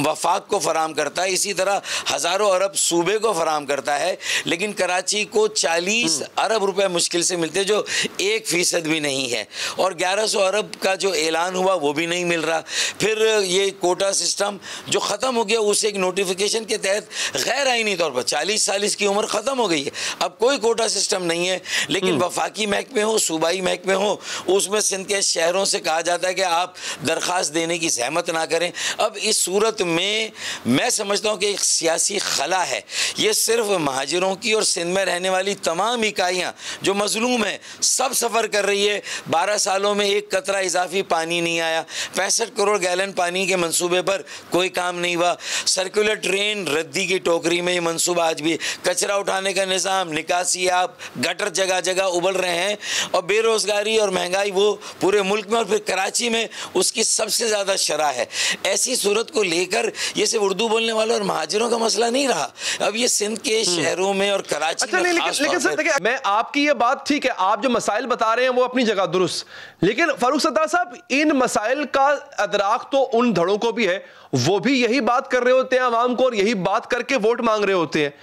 वफाक को फराम करता है, इसी तरह हज़ारों अरब सूबे को फराम करता है, लेकिन कराची को 40 अरब रुपए मुश्किल से मिलते, जो 1% भी नहीं है। और 1100 अरब का जो ऐलान हुआ वो भी नहीं मिल रहा। फिर ये कोटा सिस्टम जो ख़त्म हो गया, उस एक नोटिफिकेशन के तहत गैर आईनी तौर पर 40 साल इसकी उम्र ख़त्म हो गई है, अब कोई कोटा सिस्टम नहीं है। लेकिन वफाकी महकमे हो, सूबाई महकमे हो, उसमें सिंध के शहरों से कहा जाता है कि आप दरख्वास्त देने की ज़हमत ना करें। अब इस सूरत में मैं समझता हूँ कि एक सियासी खला है। ये सिर्फ महाजिरों की और सिंध में रहने वाली तमाम इकाइयाँ जो मजलूम हैं, सब सफ़र कर रही है। 12 सालों में एक कतरा इजाफी पानी नहीं आया, 65 करोड़ गैलन पानी के मंसूबे पर कोई काम नहीं हुआ। सर्कुलर ट्रेन रद्दी की टोकरी में ये मंसूबा आज भी, कचरा उठाने का निज़ाम, निकासी, आप गटर जगह जगह उबल रहे हैं, और बेरोज़गारी और महंगाई वो पूरे मुल्क में, और फिर कराची में उसकी सबसे ज़्यादा शरह है। ऐसी सूरत को लेकर ये सिर्फ उर्दू बोलने वालों और महाजिरों का मसला नहीं रहा, अब ये सिंध के शहरों में और कराची में। लेकिन सर देखिए, मैं आपकी ये बात ठीक है, आप जो मसाइल बता रहे हैं वो अपनी जगह दुरुस्त, लेकिन फारूक सत्तार साहब, इन मसाइल का अदराक तो उन धड़ों को भी है, वो भी यही बात कर रहे होते हैं आवाम को और यही बात करके वोट मांग रहे होते हैं।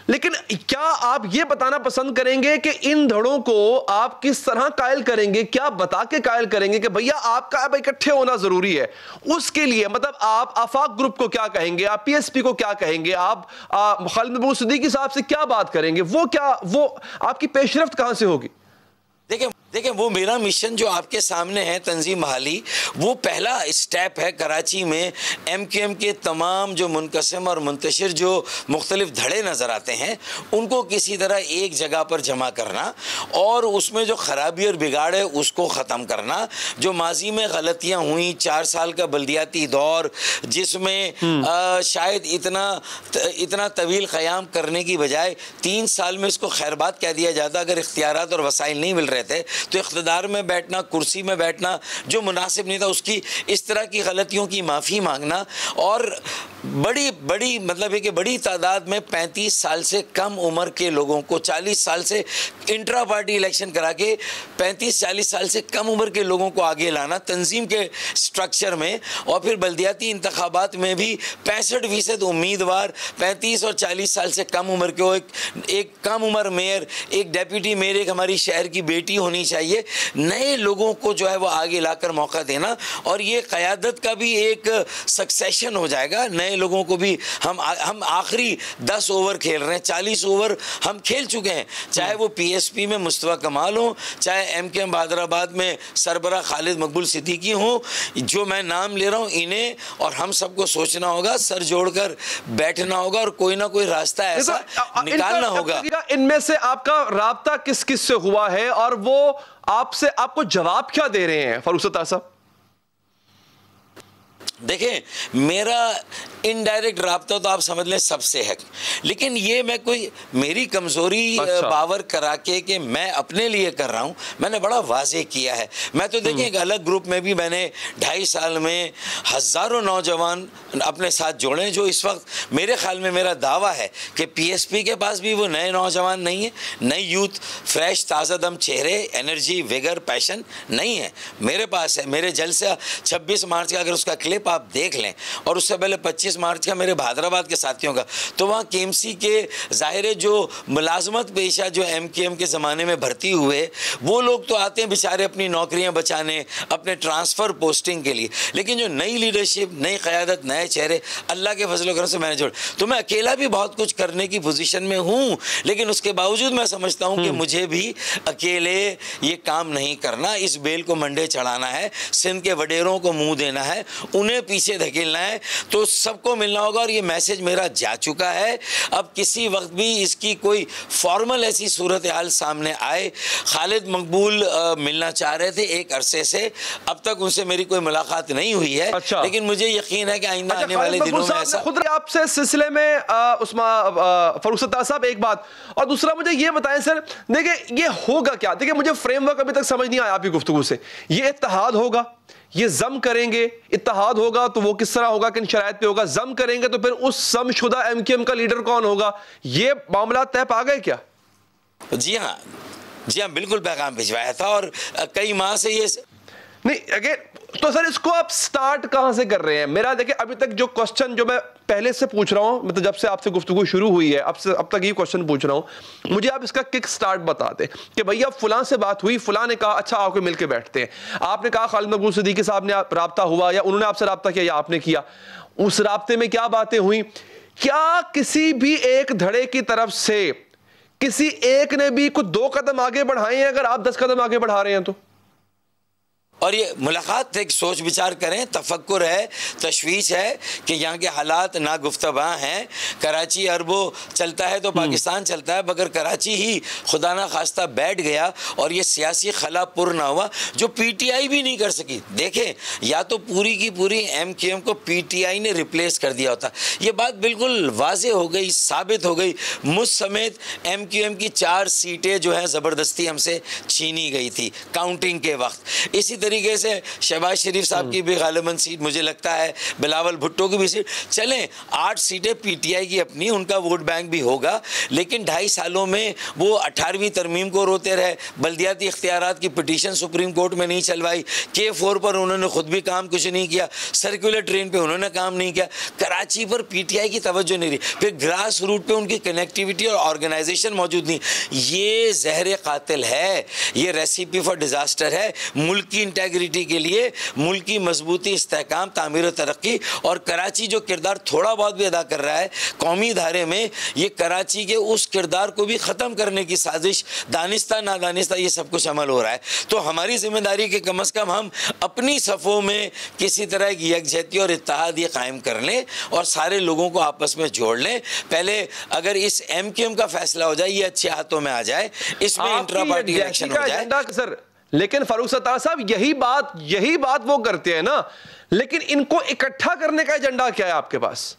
लेकिन क्या आप ये बताना पसंद करेंगे कि इन धड़ों को आप किस तरह कायल करेंगे, क्या बता के कायल करेंगे कि भैया आपका अब इकट्ठे होना जरूरी है? उसके लिए मतलब आप आफाक ग्रुप को क्या कहेंगे, आप PSP को क्या कहेंगे, आप खालिद महबूब सिद्दीकी साहब से क्या बात करेंगे? वो आपकी पेशरफ्त कहां से होगी? देखिए देखिए, वो मेरा मिशन जो आपके सामने है तंजीम बहाली, वो पहला स्टेप है। कराची में MQM के तमाम जो मुनकसिम और मुंतशिर जो मुख्तलिफ धड़े नज़र आते हैं, उनको किसी तरह एक जगह पर जमा करना और उसमें जो ख़राबी और बिगाड़ है उसको ख़त्म करना। जो माजी में गलतियाँ हुई, 4 साल का बल्दियाती दौर जिसमें शायद इतना तवील क़याम करने की बजाय 3 साल में इसको खैरबात कह दिया जाता अगर इख्तियारात और वसाइल नहीं मिल रहे थे, तो इख्तिदार में बैठना, कुर्सी में बैठना जो मुनासिब नहीं था, उसकी इस तरह की गलतियों की माफ़ी मांगना। और बड़ी मतलब है कि बड़ी तादाद में 35 साल से कम उम्र के लोगों को 40 साल से इंट्रा पार्टी इलेक्शन करा के 35-40 साल से कम उम्र के लोगों को आगे लाना तंजीम के स्ट्रक्चर में, और फिर बल्दियाती इंतखाबात में भी 65% उम्मीदवार 35 और 40 साल से कम उम्र के हो। एक कम उम्र मेयर, एक डेप्यूटी मेयर, एक हमारी शहर की बेटी होनी चाहिए। नए लोगों को जो है वो आगे लाकर मौका देना, और ये क़यादत का भी एक सक्सेशन हो जाएगा। नए लोगों को भी हम आखिरी 10 ओवर खेल रहे हैं, 40 ओवर हम खेल चुके हैं, चाहे वो PSP में मुस्तफ़ा कमाल हो, चाहे MQM हैदराबाद में सरबरा खालिद मकबूल सिद्दीकी हो। जो मैं नाम ले रहा हूँ, इन्हें और हम सबको सोचना होगा, सर जोड़कर बैठना होगा और कोई ना कोई रास्ता ऐसा निकालना होगा। इनमें से आपका राब्ता किस किस से हुआ है और वो आपको जवाब क्या दे रहे हैं फारूक सत्तार साहब? देखें, मेरा इनडायरेक्ट राब्ता तो आप समझ लें सबसे है, लेकिन ये मैं कोई मेरी कमज़ोरी बावर करा के कि मैं अपने लिए कर रहा हूँ, मैंने बड़ा वाज़े किया है। मैं तो देखें एक अलग ग्रुप में भी मैंने 2.5 साल में हज़ारों नौजवान अपने साथ जोड़े, जो इस वक्त मेरे ख्याल में मेरा दावा है कि PSP के पास भी वो नए नौजवान नहीं है, नई यूथ, फ्रेश ताज़ा दम चेहरे, एनर्जी, विगर, पैशन नहीं है। मेरे पास है। मेरे जलसा 26 मार्च का अगर उसका क्लिप आप देख लें, और उससे पहले 25 मार्च का मेरे हैदराबाद के साथियों का, तो वहाँ KMC के ज़ाहिर जो मुलाजमत पेशा जो MQM के ज़माने में भर्ती हुए, वो लोग तो आते हैं बेचारे अपनी नौकरियाँ बचाने, अपने ट्रांसफ़र पोस्टिंग के लिए, लेकिन जो नई लीडरशिप, नई क़यादत, नए चेहरे अल्लाह के फजल करम से मैंने जोड़, तो मैं अकेला भी बहुत कुछ करने की पोजीशन में हूँ, लेकिन उसके बावजूद मैं समझता हूँ कि मुझे भी अकेले ये काम नहीं करना। इस बेल को मंडे चढ़ाना है, सिंध के वडेरों को मुँह देना है, उन्हें पीछे धकेलना है, तो सबको मिलना होगा। और ये मैसेज मेरा जा चुका है। अब किसी वक्त भी इसकी कोई फॉर्मल ऐसी सूरत हाल सामने आए, खालिद मकबूल मिलना चाह रहे थे एक अरसे से, अब तक उनसे मेरी कोई मुलाकात नहीं हुई है। अच्छा। लेकिन मुझे यकीन है कि आइंदा आने वाले दिनों में ऐसा खुद आपसे सिलसिले में फारूक सत्तार साहब एक बात, और दूसरा मुझे ये बताएं सर, देखिए ये होगा क्या? देखिए मुझे फ्रेमवर्क अभी तक समझ नहीं आया आपकी गुफ्तगू से। ये इत्तेहाद होगा, ये जम करेंगे, इत्तेहाद होगा तो वो किस तरह होगा, किन शराइत पे होगा, जम करेंगे तो फिर उस जमशुदा MQM का लीडर कौन होगा, ये मामला तय पा गए क्या? जी हाँ, बिल्कुल पैगाम भिजवाया था, और कई माह से ये नहीं अगेन, तो सर इसको आप स्टार्ट कहां से कर रहे हैं? मेरा देखिए अभी तक जो क्वेश्चन जो मैं पहले से पूछ रहा हूं, मतलब जब से आपसे गुफ्तगू शुरू हुई है अब तक ये क्वेश्चन पूछ रहा हूं, मुझे आप इसका किक स्टार्ट बता दें कि भैया फलां से बात हुई, फलां ने कहा अच्छा आओ के मिलके बैठते हैं, आपने कहा खालिद मकबूल सिद्दीकी साहब ने राब्ता हुआ, या उन्होंने आपसे राब्ता किया या आपने किया, उस राब्ते में क्या बातें हुई? क्या किसी भी एक धड़े की तरफ से किसी एक ने भी कुछ 2 कदम आगे बढ़ाए हैं अगर आप 10 कदम आगे बढ़ा रहे हैं तो? और ये मुलाकात एक सोच विचार करें, तफक्कुर है, तशवीश है कि यहाँ के हालात नागुफ्तबा हैं। कराची अरबों चलता है तो पाकिस्तान चलता है, मगर कराची ही खुदा ना खास्ता बैठ गया और ये सियासी खला पुर ना हुआ, जो PTI भी नहीं कर सकी। देखें, या तो पूरी की पूरी MQM को PTI ने रिप्लेस कर दिया होता, ये बात बिल्कुल वाजे हो गई, साबित हो गई। मुझ समेत MQM की 4 सीटें जो हैं ज़बरदस्ती हमसे छीनी गई थी काउंटिंग के वक्त। इसी तरीके से शहबाज शरीफ साहब की भी गालिबन सीट, मुझे लगता है बिलावल भुट्टो की भी सीट, चलें 8 सीटें PTI की अपनी, उनका वोट बैंक भी होगा, लेकिन 2.5 सालों में वो 18वीं तरमीम को रोते रहे, बल्दियाती इख्तियारात की पिटीशन सुप्रीम कोर्ट में नहीं चलवाई, K4 पर उन्होंने खुद भी काम कुछ नहीं किया, सर्कुलर ट्रेन पे उन्होंने काम नहीं किया, कराची पर PTI की तवज्जो नहीं रही, फिर ग्रास रूट पे उनकी कनेक्टिविटी और ऑर्गेनाइजेशन मौजूद नहीं। ये जहर कातिल है, ये रेसिपी फॉर डिजास्टर है। मुल्क की इंटेग्रिटी के लिए मुल्क की मजबूती, इस्तेहकाम, तामीर, तरक्की, और कराची जो किरदार थोड़ा बहुत भी अदा कर रहा है कौमी धारे में, ये कराची के उस किरदार को भी ख़त्म करने की साजिश, दानिस्ता नादानिस्ता, ये सब कुछ अमल हो रहा है। तो हमारी जिम्मेदारी कि कम अज़ कम हम अपनी सफ़ों में किसी तरह की यकजहती और इत्तेहाद ये कायम कर लें और सारे लोगों को आपस में जोड़ लें। पहले अगर इस MQM का फैसला हो जाए, ये अच्छे हाथों में आ जाए, इसमें इंट्रा पार्टी इलेक्शन हो जाए। सर लेकिन फारूक सत्तार साहब यही बात वो करते हैं ना, लेकिन इनको इकट्ठा करने का एजेंडा क्या है आपके पास?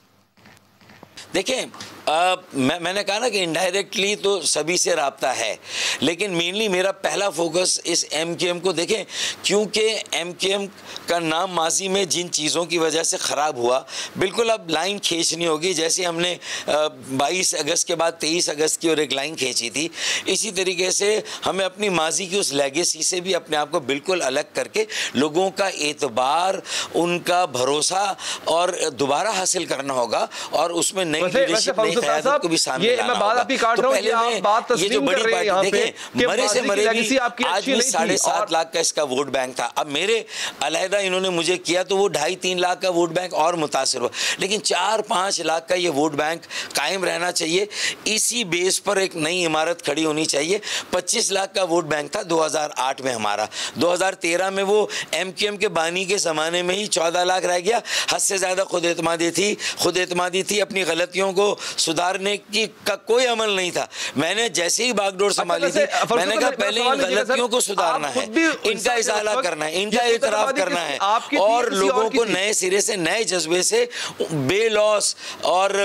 देखें, मैंने कहा ना कि इनडायरेक्टली तो सभी से राब्ता है, लेकिन मेनली मेरा पहला फोकस इस MQM को देखें, क्योंकि MQM का नाम माजी में जिन चीज़ों की वजह से ख़राब हुआ, बिल्कुल अब लाइन खींचनी होगी। जैसे हमने 22 अगस्त के बाद 23 अगस्त की और एक लाइन खींची थी, इसी तरीके से हमें अपनी माजी की उस लेगेसी से भी अपने आप को बिल्कुल अलग करके लोगों का एतबार, उनका भरोसा और दोबारा हासिल करना होगा, और उसमें नई लीडरशिप, नई क़यादत को भी सामने लाना होगा। तो पहले में ये जो बड़ी पार्टी देखें, मरे से मरे भी आज भी 7.5 लाख का इसका वोट बैंक था। अब मेरे अलहदा इन्होंने मुझे किया तो वो 2.5-3 लाख का वोट बैंक और मुतासिर हुआ, लेकिन 4-5 लाख का ये वोट बैंक कायम रहना चाहिए। इसी बेस पर एक नई इमारत खड़ी होनी चाहिए। 25 लाख का वोट बैंक था 2008 में हमारा, 2013 में वो MQM के बानी के ज़माने में ही 14 लाख रह गया। हद से ज़्यादा खुद एतमादी थी, अपनी गलतियों को सुधारने की का कोई अमल नहीं था। मैंने जैसे ही बागडोर संभाली थी, मैंने कहा पहले इन गलतियों को सुधारना है, इनका इजाला करना है, इनका इतराफ़ करना है, और लोगों को नए सिरे से, नए जज्बे से, बेलौस और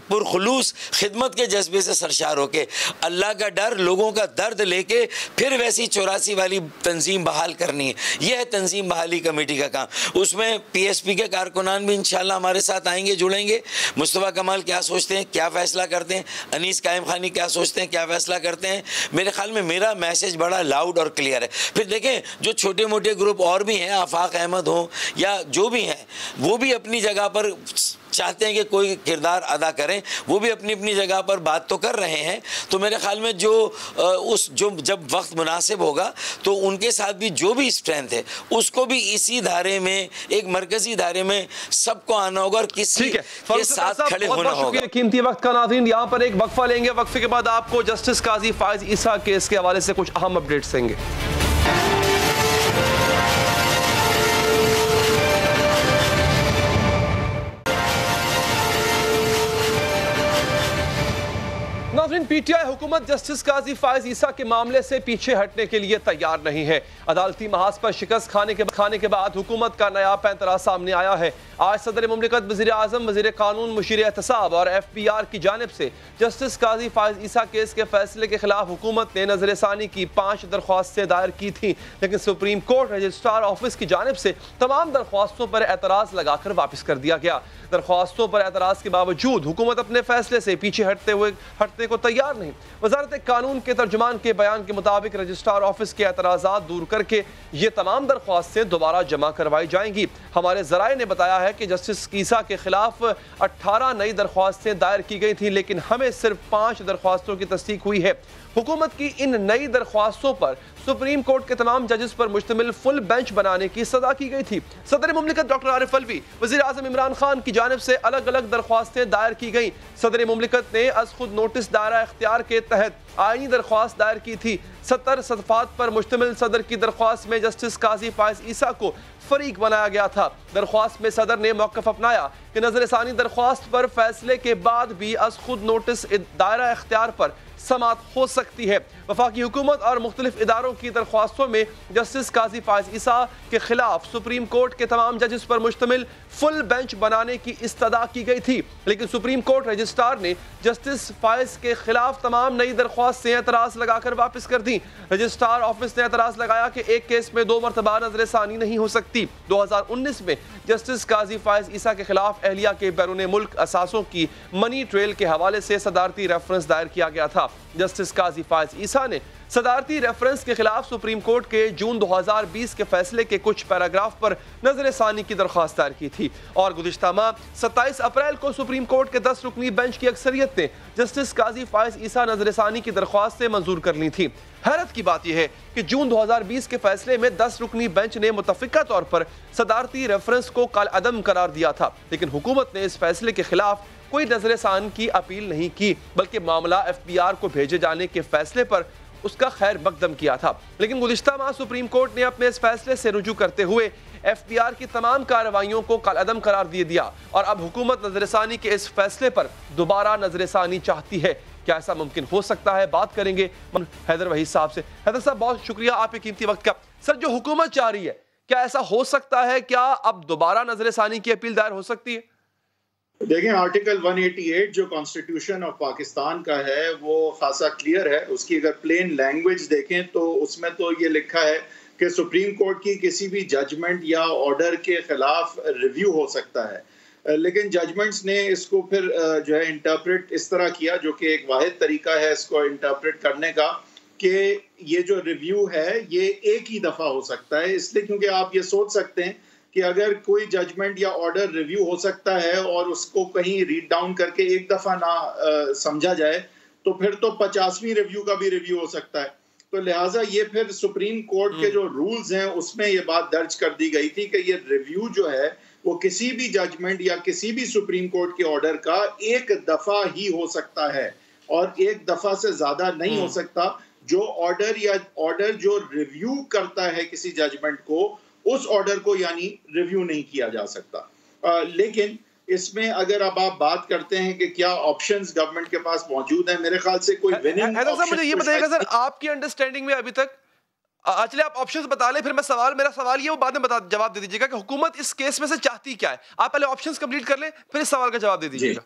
पुरखुलूस खिदमत के जज्बे से सरशार होके, अल्लाह का डर, लोगों का दर्द लेके फिर वैसी 84 वाली तंजीम बहाल करनी है। यह है तंजीम बहाली कमेटी का काम। उसमें PSP के कारकुनान भी इंशाल्लाह हमारे साथ आएंगे, जुड़ेंगे। मुस्तफ़ा कमाल क्या सोचते हैं, क्या फ़ैसला करते हैं, अनीस कायम खानी क्या सोचते हैं, क्या फ़ैसला करते हैं, मेरे ख्याल में मेरा मैसेज बड़ा लाउड और क्लियर है। फिर देखें, जो छोटे मोटे ग्रुप और भी हैं, आफाक अहमद हो या जो भी हैं, वो भी अपनी जगह पर चाहते हैं कि कोई किरदार अदा करें, वो भी अपनी अपनी जगह पर बात तो कर रहे हैं। तो मेरे ख्याल में जब वक्त मुनासिब होगा तो उनके साथ भी जो भी स्ट्रेंथ है उसको भी इसी धारे में, एक मरकजी धारे में सबको आना होगा और किसी के साथ खड़े होना होगा। कीमती वक्त का नाज़रीन, यहाँ पर एक वक्फा लेंगे, वक्फे के बाद आपको जस्टिस काजी फायज ईसा केस के हवाले से कुछ अहम अपडेट्स देंगे। नाज़रीन, PTI हुकूमत जस्टिस काजी फायज ईसा के मामले से पीछे हटने के लिए तैयार नहीं है। अदालती महाज पर शिकस्त खाने के बाद हुकूमत का नया पैंतरा सामने आया है। आज सदर मुमलिकत, वज़ीर आज़म, वज़ीर कानून, मुशीर एहतसाब और FBR की जानिब से जस्टिस काजी फायज ईसा केस के फैसले के खिलाफ हुकूमत ने नजरसानी की 5 दरख्वास्तें दायर की थी, लेकिन सुप्रीम कोर्ट रजिस्ट्रार ऑफिस की जानिब से तमाम दरख्वास्तों पर एतराज़ लगाकर वापस कर दिया गया। दरख्वास्तों पर एतराज़ के बावजूद हुकूमत अपने फैसले से पीछे हटने को तैयार नहीं। वज़ारत कानून के तर्जुमान के बयान के मुताबिक रजिस्ट्रार ऑफिस के एतराज़ात दूर करके ये तमाम दरख्वास्तें दोबारा जमा करवाई जाएंगी। हमारे ज़राए ने बताया है कि जस्टिस ईसा के खिलाफ 18 नई दरख्वास्तें दायर की गई थी, लेकिन हमें सिर्फ 5 दरख्वास्तों की तस्दीक हुई है। हुकूमत की इन नई दरख्वास्तों पर सुप्रीम कोर्ट के तमाम जजेस पर मुश्तमिल फुल बेंच बनाने की सदा की गई थी। सदर मुमलिकत डॉक्टर आरिफ अलवी, वज़ीर आज़म इमरान खान की जानिब से अलग अलग दरख्वास्तें दायर की गई। सदर मुमलिकत ने अज़ खुद नोटिस दायरा इख्तियार के तहत आईनी दरख्वास्त दायर की थी। 70 सफ़हात पर मुश्तमिल सदर की दरख्वास्त में जस्टिस काजी फायज ईसा को फरीक बनाया गया था। दरख्वास्त में सदर ने मौक़िफ़ अपनाया कि नज़रसानी दरख्वास्त पर फैसले के बाद भी अज़ खुद नोटिस दायरा इख्तियार पर समात हो सकती है। वफाकी हुकूमत और मुख्तलिफ इदारों की दरख्वास्तों में जस्टिस काजी फायज ईसा के खिलाफ सुप्रीम कोर्ट के तमाम जजेस पर मुश्तमिल फुल बेंच बनाने की इस्तदा की गई थी, लेकिन सुप्रीम कोर्ट रजिस्ट्रार ने जस्टिस फायज के खिलाफ तमाम नई दरख्वास्त से एतराज़ लगाकर वापस कर दी। रजिस्ट्रार ऑफिस ने एतराज़ लगाया कि एक केस में 2 मरतबा नजरसानी नहीं हो सकती। 2019 में जस्टिस काजी फायज ईसा के खिलाफ अहलिया के बैरून मुल्क असासों की मनी ट्रेल के हवाले से सदारती रेफरेंस दायर किया गया था। जस्टिस काजी फायज ईसा ने सदारती रेफरेंस के खिलाफ सुप्रीम कोर्ट के जून 2020 के फैसले के कुछ पैराग्राफ पर नजरसानी की दरख्वास्त दायर की थी और गुज़िश्ता माह 27 अप्रैल को सुप्रीम कोर्ट के 10 रुकनी बेंच की अक्सरियत ने जस्टिस काजी फायज ईसा नजरसानी की दरख्वास्त से मंजूर कर ली थी। हैरत की बात यह है कि जून 2020 के फैसले में 10 रुकनी बेंच ने मुतफ़िका तौर पर सदारती रेफरेंस को कालअदम करार दिया था, लेकिन हुकूमत ने इस फैसले के खिलाफ कोई नजरसान की अपील नहीं की, बल्कि मामला FBR को भेजे जाने के फैसले पर उसका खैर मकदम किया था। लेकिन गुज़िश्ता माह सुप्रीम कोर्ट ने अपने इस फैसले से रुजू करते हुए FBR की तमाम कार्रवाइयों को कालअदम करार दे दिया और अब हुकूमत नजरसानी के इस फैसले पर दोबारा नजरसानी चाहती है। क्या ऐसा मुमकिन हो सकता है? बात करेंगे हैदर वहीद साहब से। हैदर साहब, बहुत शुक्रिया आपके कीमती वक्त का। सर, जो हुकूमत चाह रही है, क्या ऐसा हो सकता है? क्या अब दोबारा नजरसानी की अपील दायर हो सकती है? देखें, आर्टिकल 188 जो कॉन्स्टिट्यूशन ऑफ पाकिस्तान का है वो खासा क्लियर है। उसकी अगर प्लेन लैंग्वेज देखें तो उसमें तो ये लिखा है कि सुप्रीम कोर्ट की किसी भी जजमेंट या ऑर्डर के खिलाफ रिव्यू हो सकता है, लेकिन जजमेंट्स ने इसको फिर जो है इंटरप्रेट इस तरह किया, जो कि एक वाहिद तरीका है इसको इंटरप्रेट करने का, कि ये जो रिव्यू है ये एक ही दफ़ा हो सकता है। इसलिए क्योंकि आप ये सोच सकते हैं कि अगर कोई जजमेंट या ऑर्डर रिव्यू हो सकता है और उसको कहीं रीड डाउन करके एक दफ़ा ना समझा जाए तो फिर तो 50वीं रिव्यू का भी रिव्यू हो सकता है। तो लिहाजा ये फिर सुप्रीम कोर्ट के जो रूल्स हैं उसमें ये बात दर्ज कर दी गई थी कि ये रिव्यू जो है वो किसी भी जजमेंट या किसी भी सुप्रीम कोर्ट के ऑर्डर का एक दफ़ा ही हो सकता है और एक दफ़ा से ज़्यादा नहीं हो सकता। जो ऑर्डर जो रिव्यू करता है किसी जजमेंट को, उस ऑर्डर को यानी रिव्यू नहीं किया जा सकता। लेकिन इसमें अगर अब आप बात करते हैं कि क्या ऑप्शंस गवर्नमेंट के पास मौजूद हैं, मेरे ख्याल से कोई विनिंग ऑप्शन। मुझे ये बताइएगा सर, आपकी अंडरस्टैंडिंग में अभी तक, चलिए आप ऑप्शंस बता लें, फिर मेरा सवाल ये वो बाद में जवाब दे दीजिएगा कि हुकूमत इस केस में से चाहती क्या है। आप पहले ऑप्शंस कंप्लीट कर लें, फिर इस सवाल का जवाब दे दीजिएगा।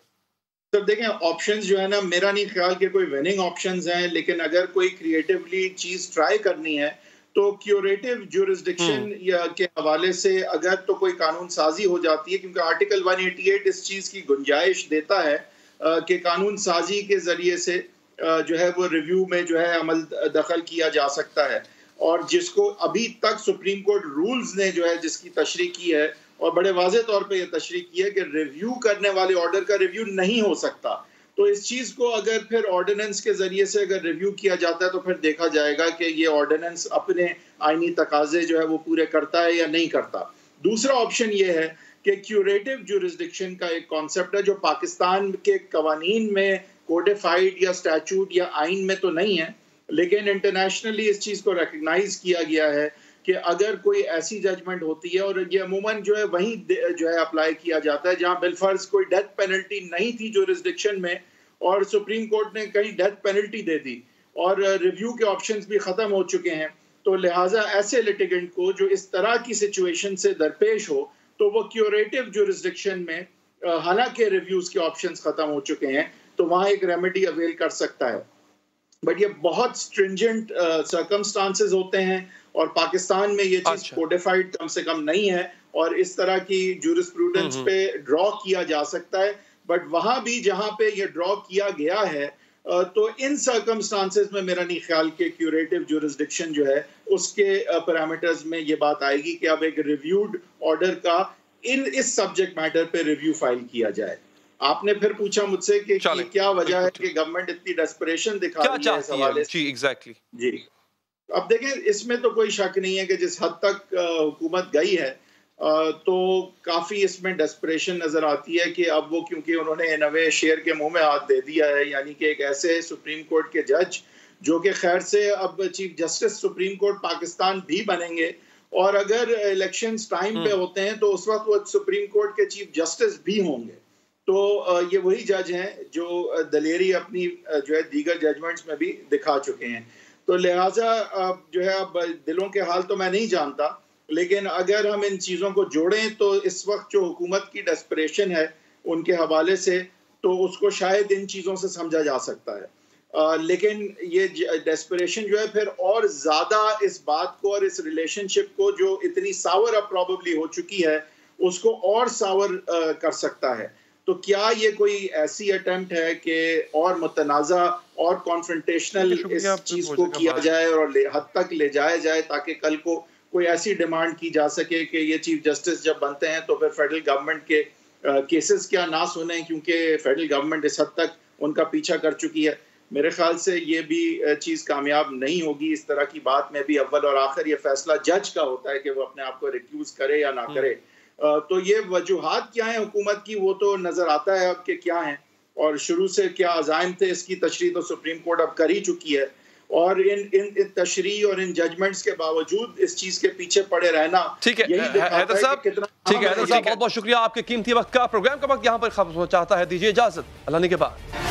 तो देखें, ऑप्शंस जो है ना, मेरा नहीं ख्याल कि कोई विनिंग ऑप्शंस हैं, लेकिन अगर कोई क्रिएटिवली चीज ट्राई करनी है तो क्यूरेटिव ज्यूरिसडिक्शन या के हवाले से अगर तो कोई कानून साजी हो जाती है, क्योंकि आर्टिकल 188 इस चीज़ की गुंजाइश देता है कि कानून साजी के ज़रिए से जो है वो रिव्यू में जो है अमल दखल किया जा सकता है, और जिसको अभी तक सुप्रीम कोर्ट रूल्स ने जो है जिसकी तशरीह की है और बड़े वाज़े तौर पे ये तशरीह की है कि रिव्यू करने वाले ऑर्डर का रिव्यू नहीं हो सकता। तो इस चीज़ को अगर फिर ऑर्डिनेंस के ज़रिए से अगर रिव्यू किया जाता है तो फिर देखा जाएगा कि ये ऑर्डिनेंस अपने आईनी तकाजे जो है वो पूरे करता है या नहीं करता। दूसरा ऑप्शन ये है कि क्यूरेटिव ज्यूरिसडिक्शन का एक कॉन्सेप्ट है जो पाकिस्तान के कवानीन में कोडिफाइड या स्टैचूट या आइन में तो नहीं है, लेकिन इंटरनेशनली इस चीज़ को रिकग्नाइज किया गया है कि अगर कोई ऐसी जजमेंट होती है, और ये अमूमन जो है वहीं जो है अप्लाई किया जाता है जहां बिलफर्ज कोई डेथ पेनल्टी नहीं थी ज्यूरिसडिक्शन में और सुप्रीम कोर्ट ने कहीं डेथ पेनल्टी दे दी और रिव्यू के ऑप्शंस भी ख़त्म हो चुके हैं, तो लिहाजा ऐसे लिटिगेंट को जो इस तरह की सिचुएशन से दरपेश हो तो वो क्यूरेटिव ज्यूरिसडिक्शन में, हालांकि रिव्यूज़ के ऑप्शंस ख़त्म हो चुके हैं, तो वहाँ एक रेमेडी अवेल कर सकता है। बट ये बहुत स्ट्रिंजेंट सर्कमस्टांसेस होते हैं और पाकिस्तान में ये चीज़ कोडिफाइड कम से कम नहीं है और इस तरह की ज्यूरिस्प्रूडेंस पे ड्रॉ किया जा सकता है। बट वहाँ भी जहाँ पे ये ड्रॉ किया गया है तो इन सर्कमस्टांसेस में मेरा नहीं ख्याल कि क्यूरेटिव ज्यूरिसडिक्शन जो है उसके पैरामीटर्स में ये बात आएगी कि अब एक रिव्यूड ऑर्डर का इस सब्जेक्ट मैटर पे रिव्यू फाइल किया जाए। आपने फिर पूछा मुझसे कि क्या वजह है कि गवर्नमेंट इतनी डेस्परेशन दिखा रही है इस हवाले से। जी, एग्जैक्टली। जी, अब देखें, इसमें तो कोई शक नहीं है कि जिस हद तक हुकूमत गई है तो काफ़ी इसमें डेस्परेशन नज़र आती है कि अब वो, क्योंकि उन्होंने नवे शेर के मुंह में हाथ दे दिया है, यानी कि एक ऐसे सुप्रीम कोर्ट के जज जो कि खैर से अब chief justice supreme court Pakistan भी बनेंगे, और अगर इलेक्शंस टाइम पे होते हैं तो उस वक्त वो सुप्रीम कोर्ट के चीफ जस्टिस भी होंगे। तो ये वही जज हैं जो दलेरी अपनी जो है दीगर जजमेंट्स में भी दिखा चुके हैं। तो लिहाजा जो है, अब दिलों के हाल तो मैं नहीं जानता, लेकिन अगर हम इन चीज़ों को जोड़ें तो इस वक्त जो हुकूमत की डेस्परेशन है उनके हवाले से, तो उसको शायद इन चीज़ों से समझा जा सकता है। लेकिन ये डेस्परेशन जो है फिर और ज़्यादा इस बात को और इस रिलेशनशिप को जो इतनी सावर अब प्रॉबेबली हो चुकी है उसको और सावर कर सकता है। तो क्या ये कोई ऐसी अटेम्प्ट है कि और मुतनाज़ा और कॉन्फ्रंटेशनल इस चीज़ को किया जाए और हद तक ले जाया जाए ताकि कल को कोई ऐसी डिमांड की जा सके कि ये चीफ जस्टिस जब बनते हैं तो फिर फेडरल गवर्नमेंट के केसेस क्या ना सुने, क्योंकि फेडरल गवर्नमेंट इस हद तक उनका पीछा कर चुकी है। मेरे ख्याल से ये भी चीज़ कामयाब नहीं होगी। इस तरह की बात में भी अव्वल और आखिर ये फैसला जज का होता है कि वो अपने आप को रिक्यूज करे या ना करे। तो ये वजूहात क्या है हुकूमत की, वो तो नज़र आता है अब कि क्या है, और शुरू से क्या अज़ाइम थे इसकी तशरीह तो सुप्रीम कोर्ट अब कर ही चुकी है। और इन तशरीह और इन जजमेंट्स के बावजूद इस चीज़ के पीछे पड़े रहना, ठीक है हैदर साहब, ठीक है हैदर साहब, बहुत बहुत शुक्रिया आपके कीमती वक्त का। प्रोग्राम का वक्त यहाँ पर खत्म हो चाहता है, दीजिए इजाज़त, अल्लाह ने के बाद।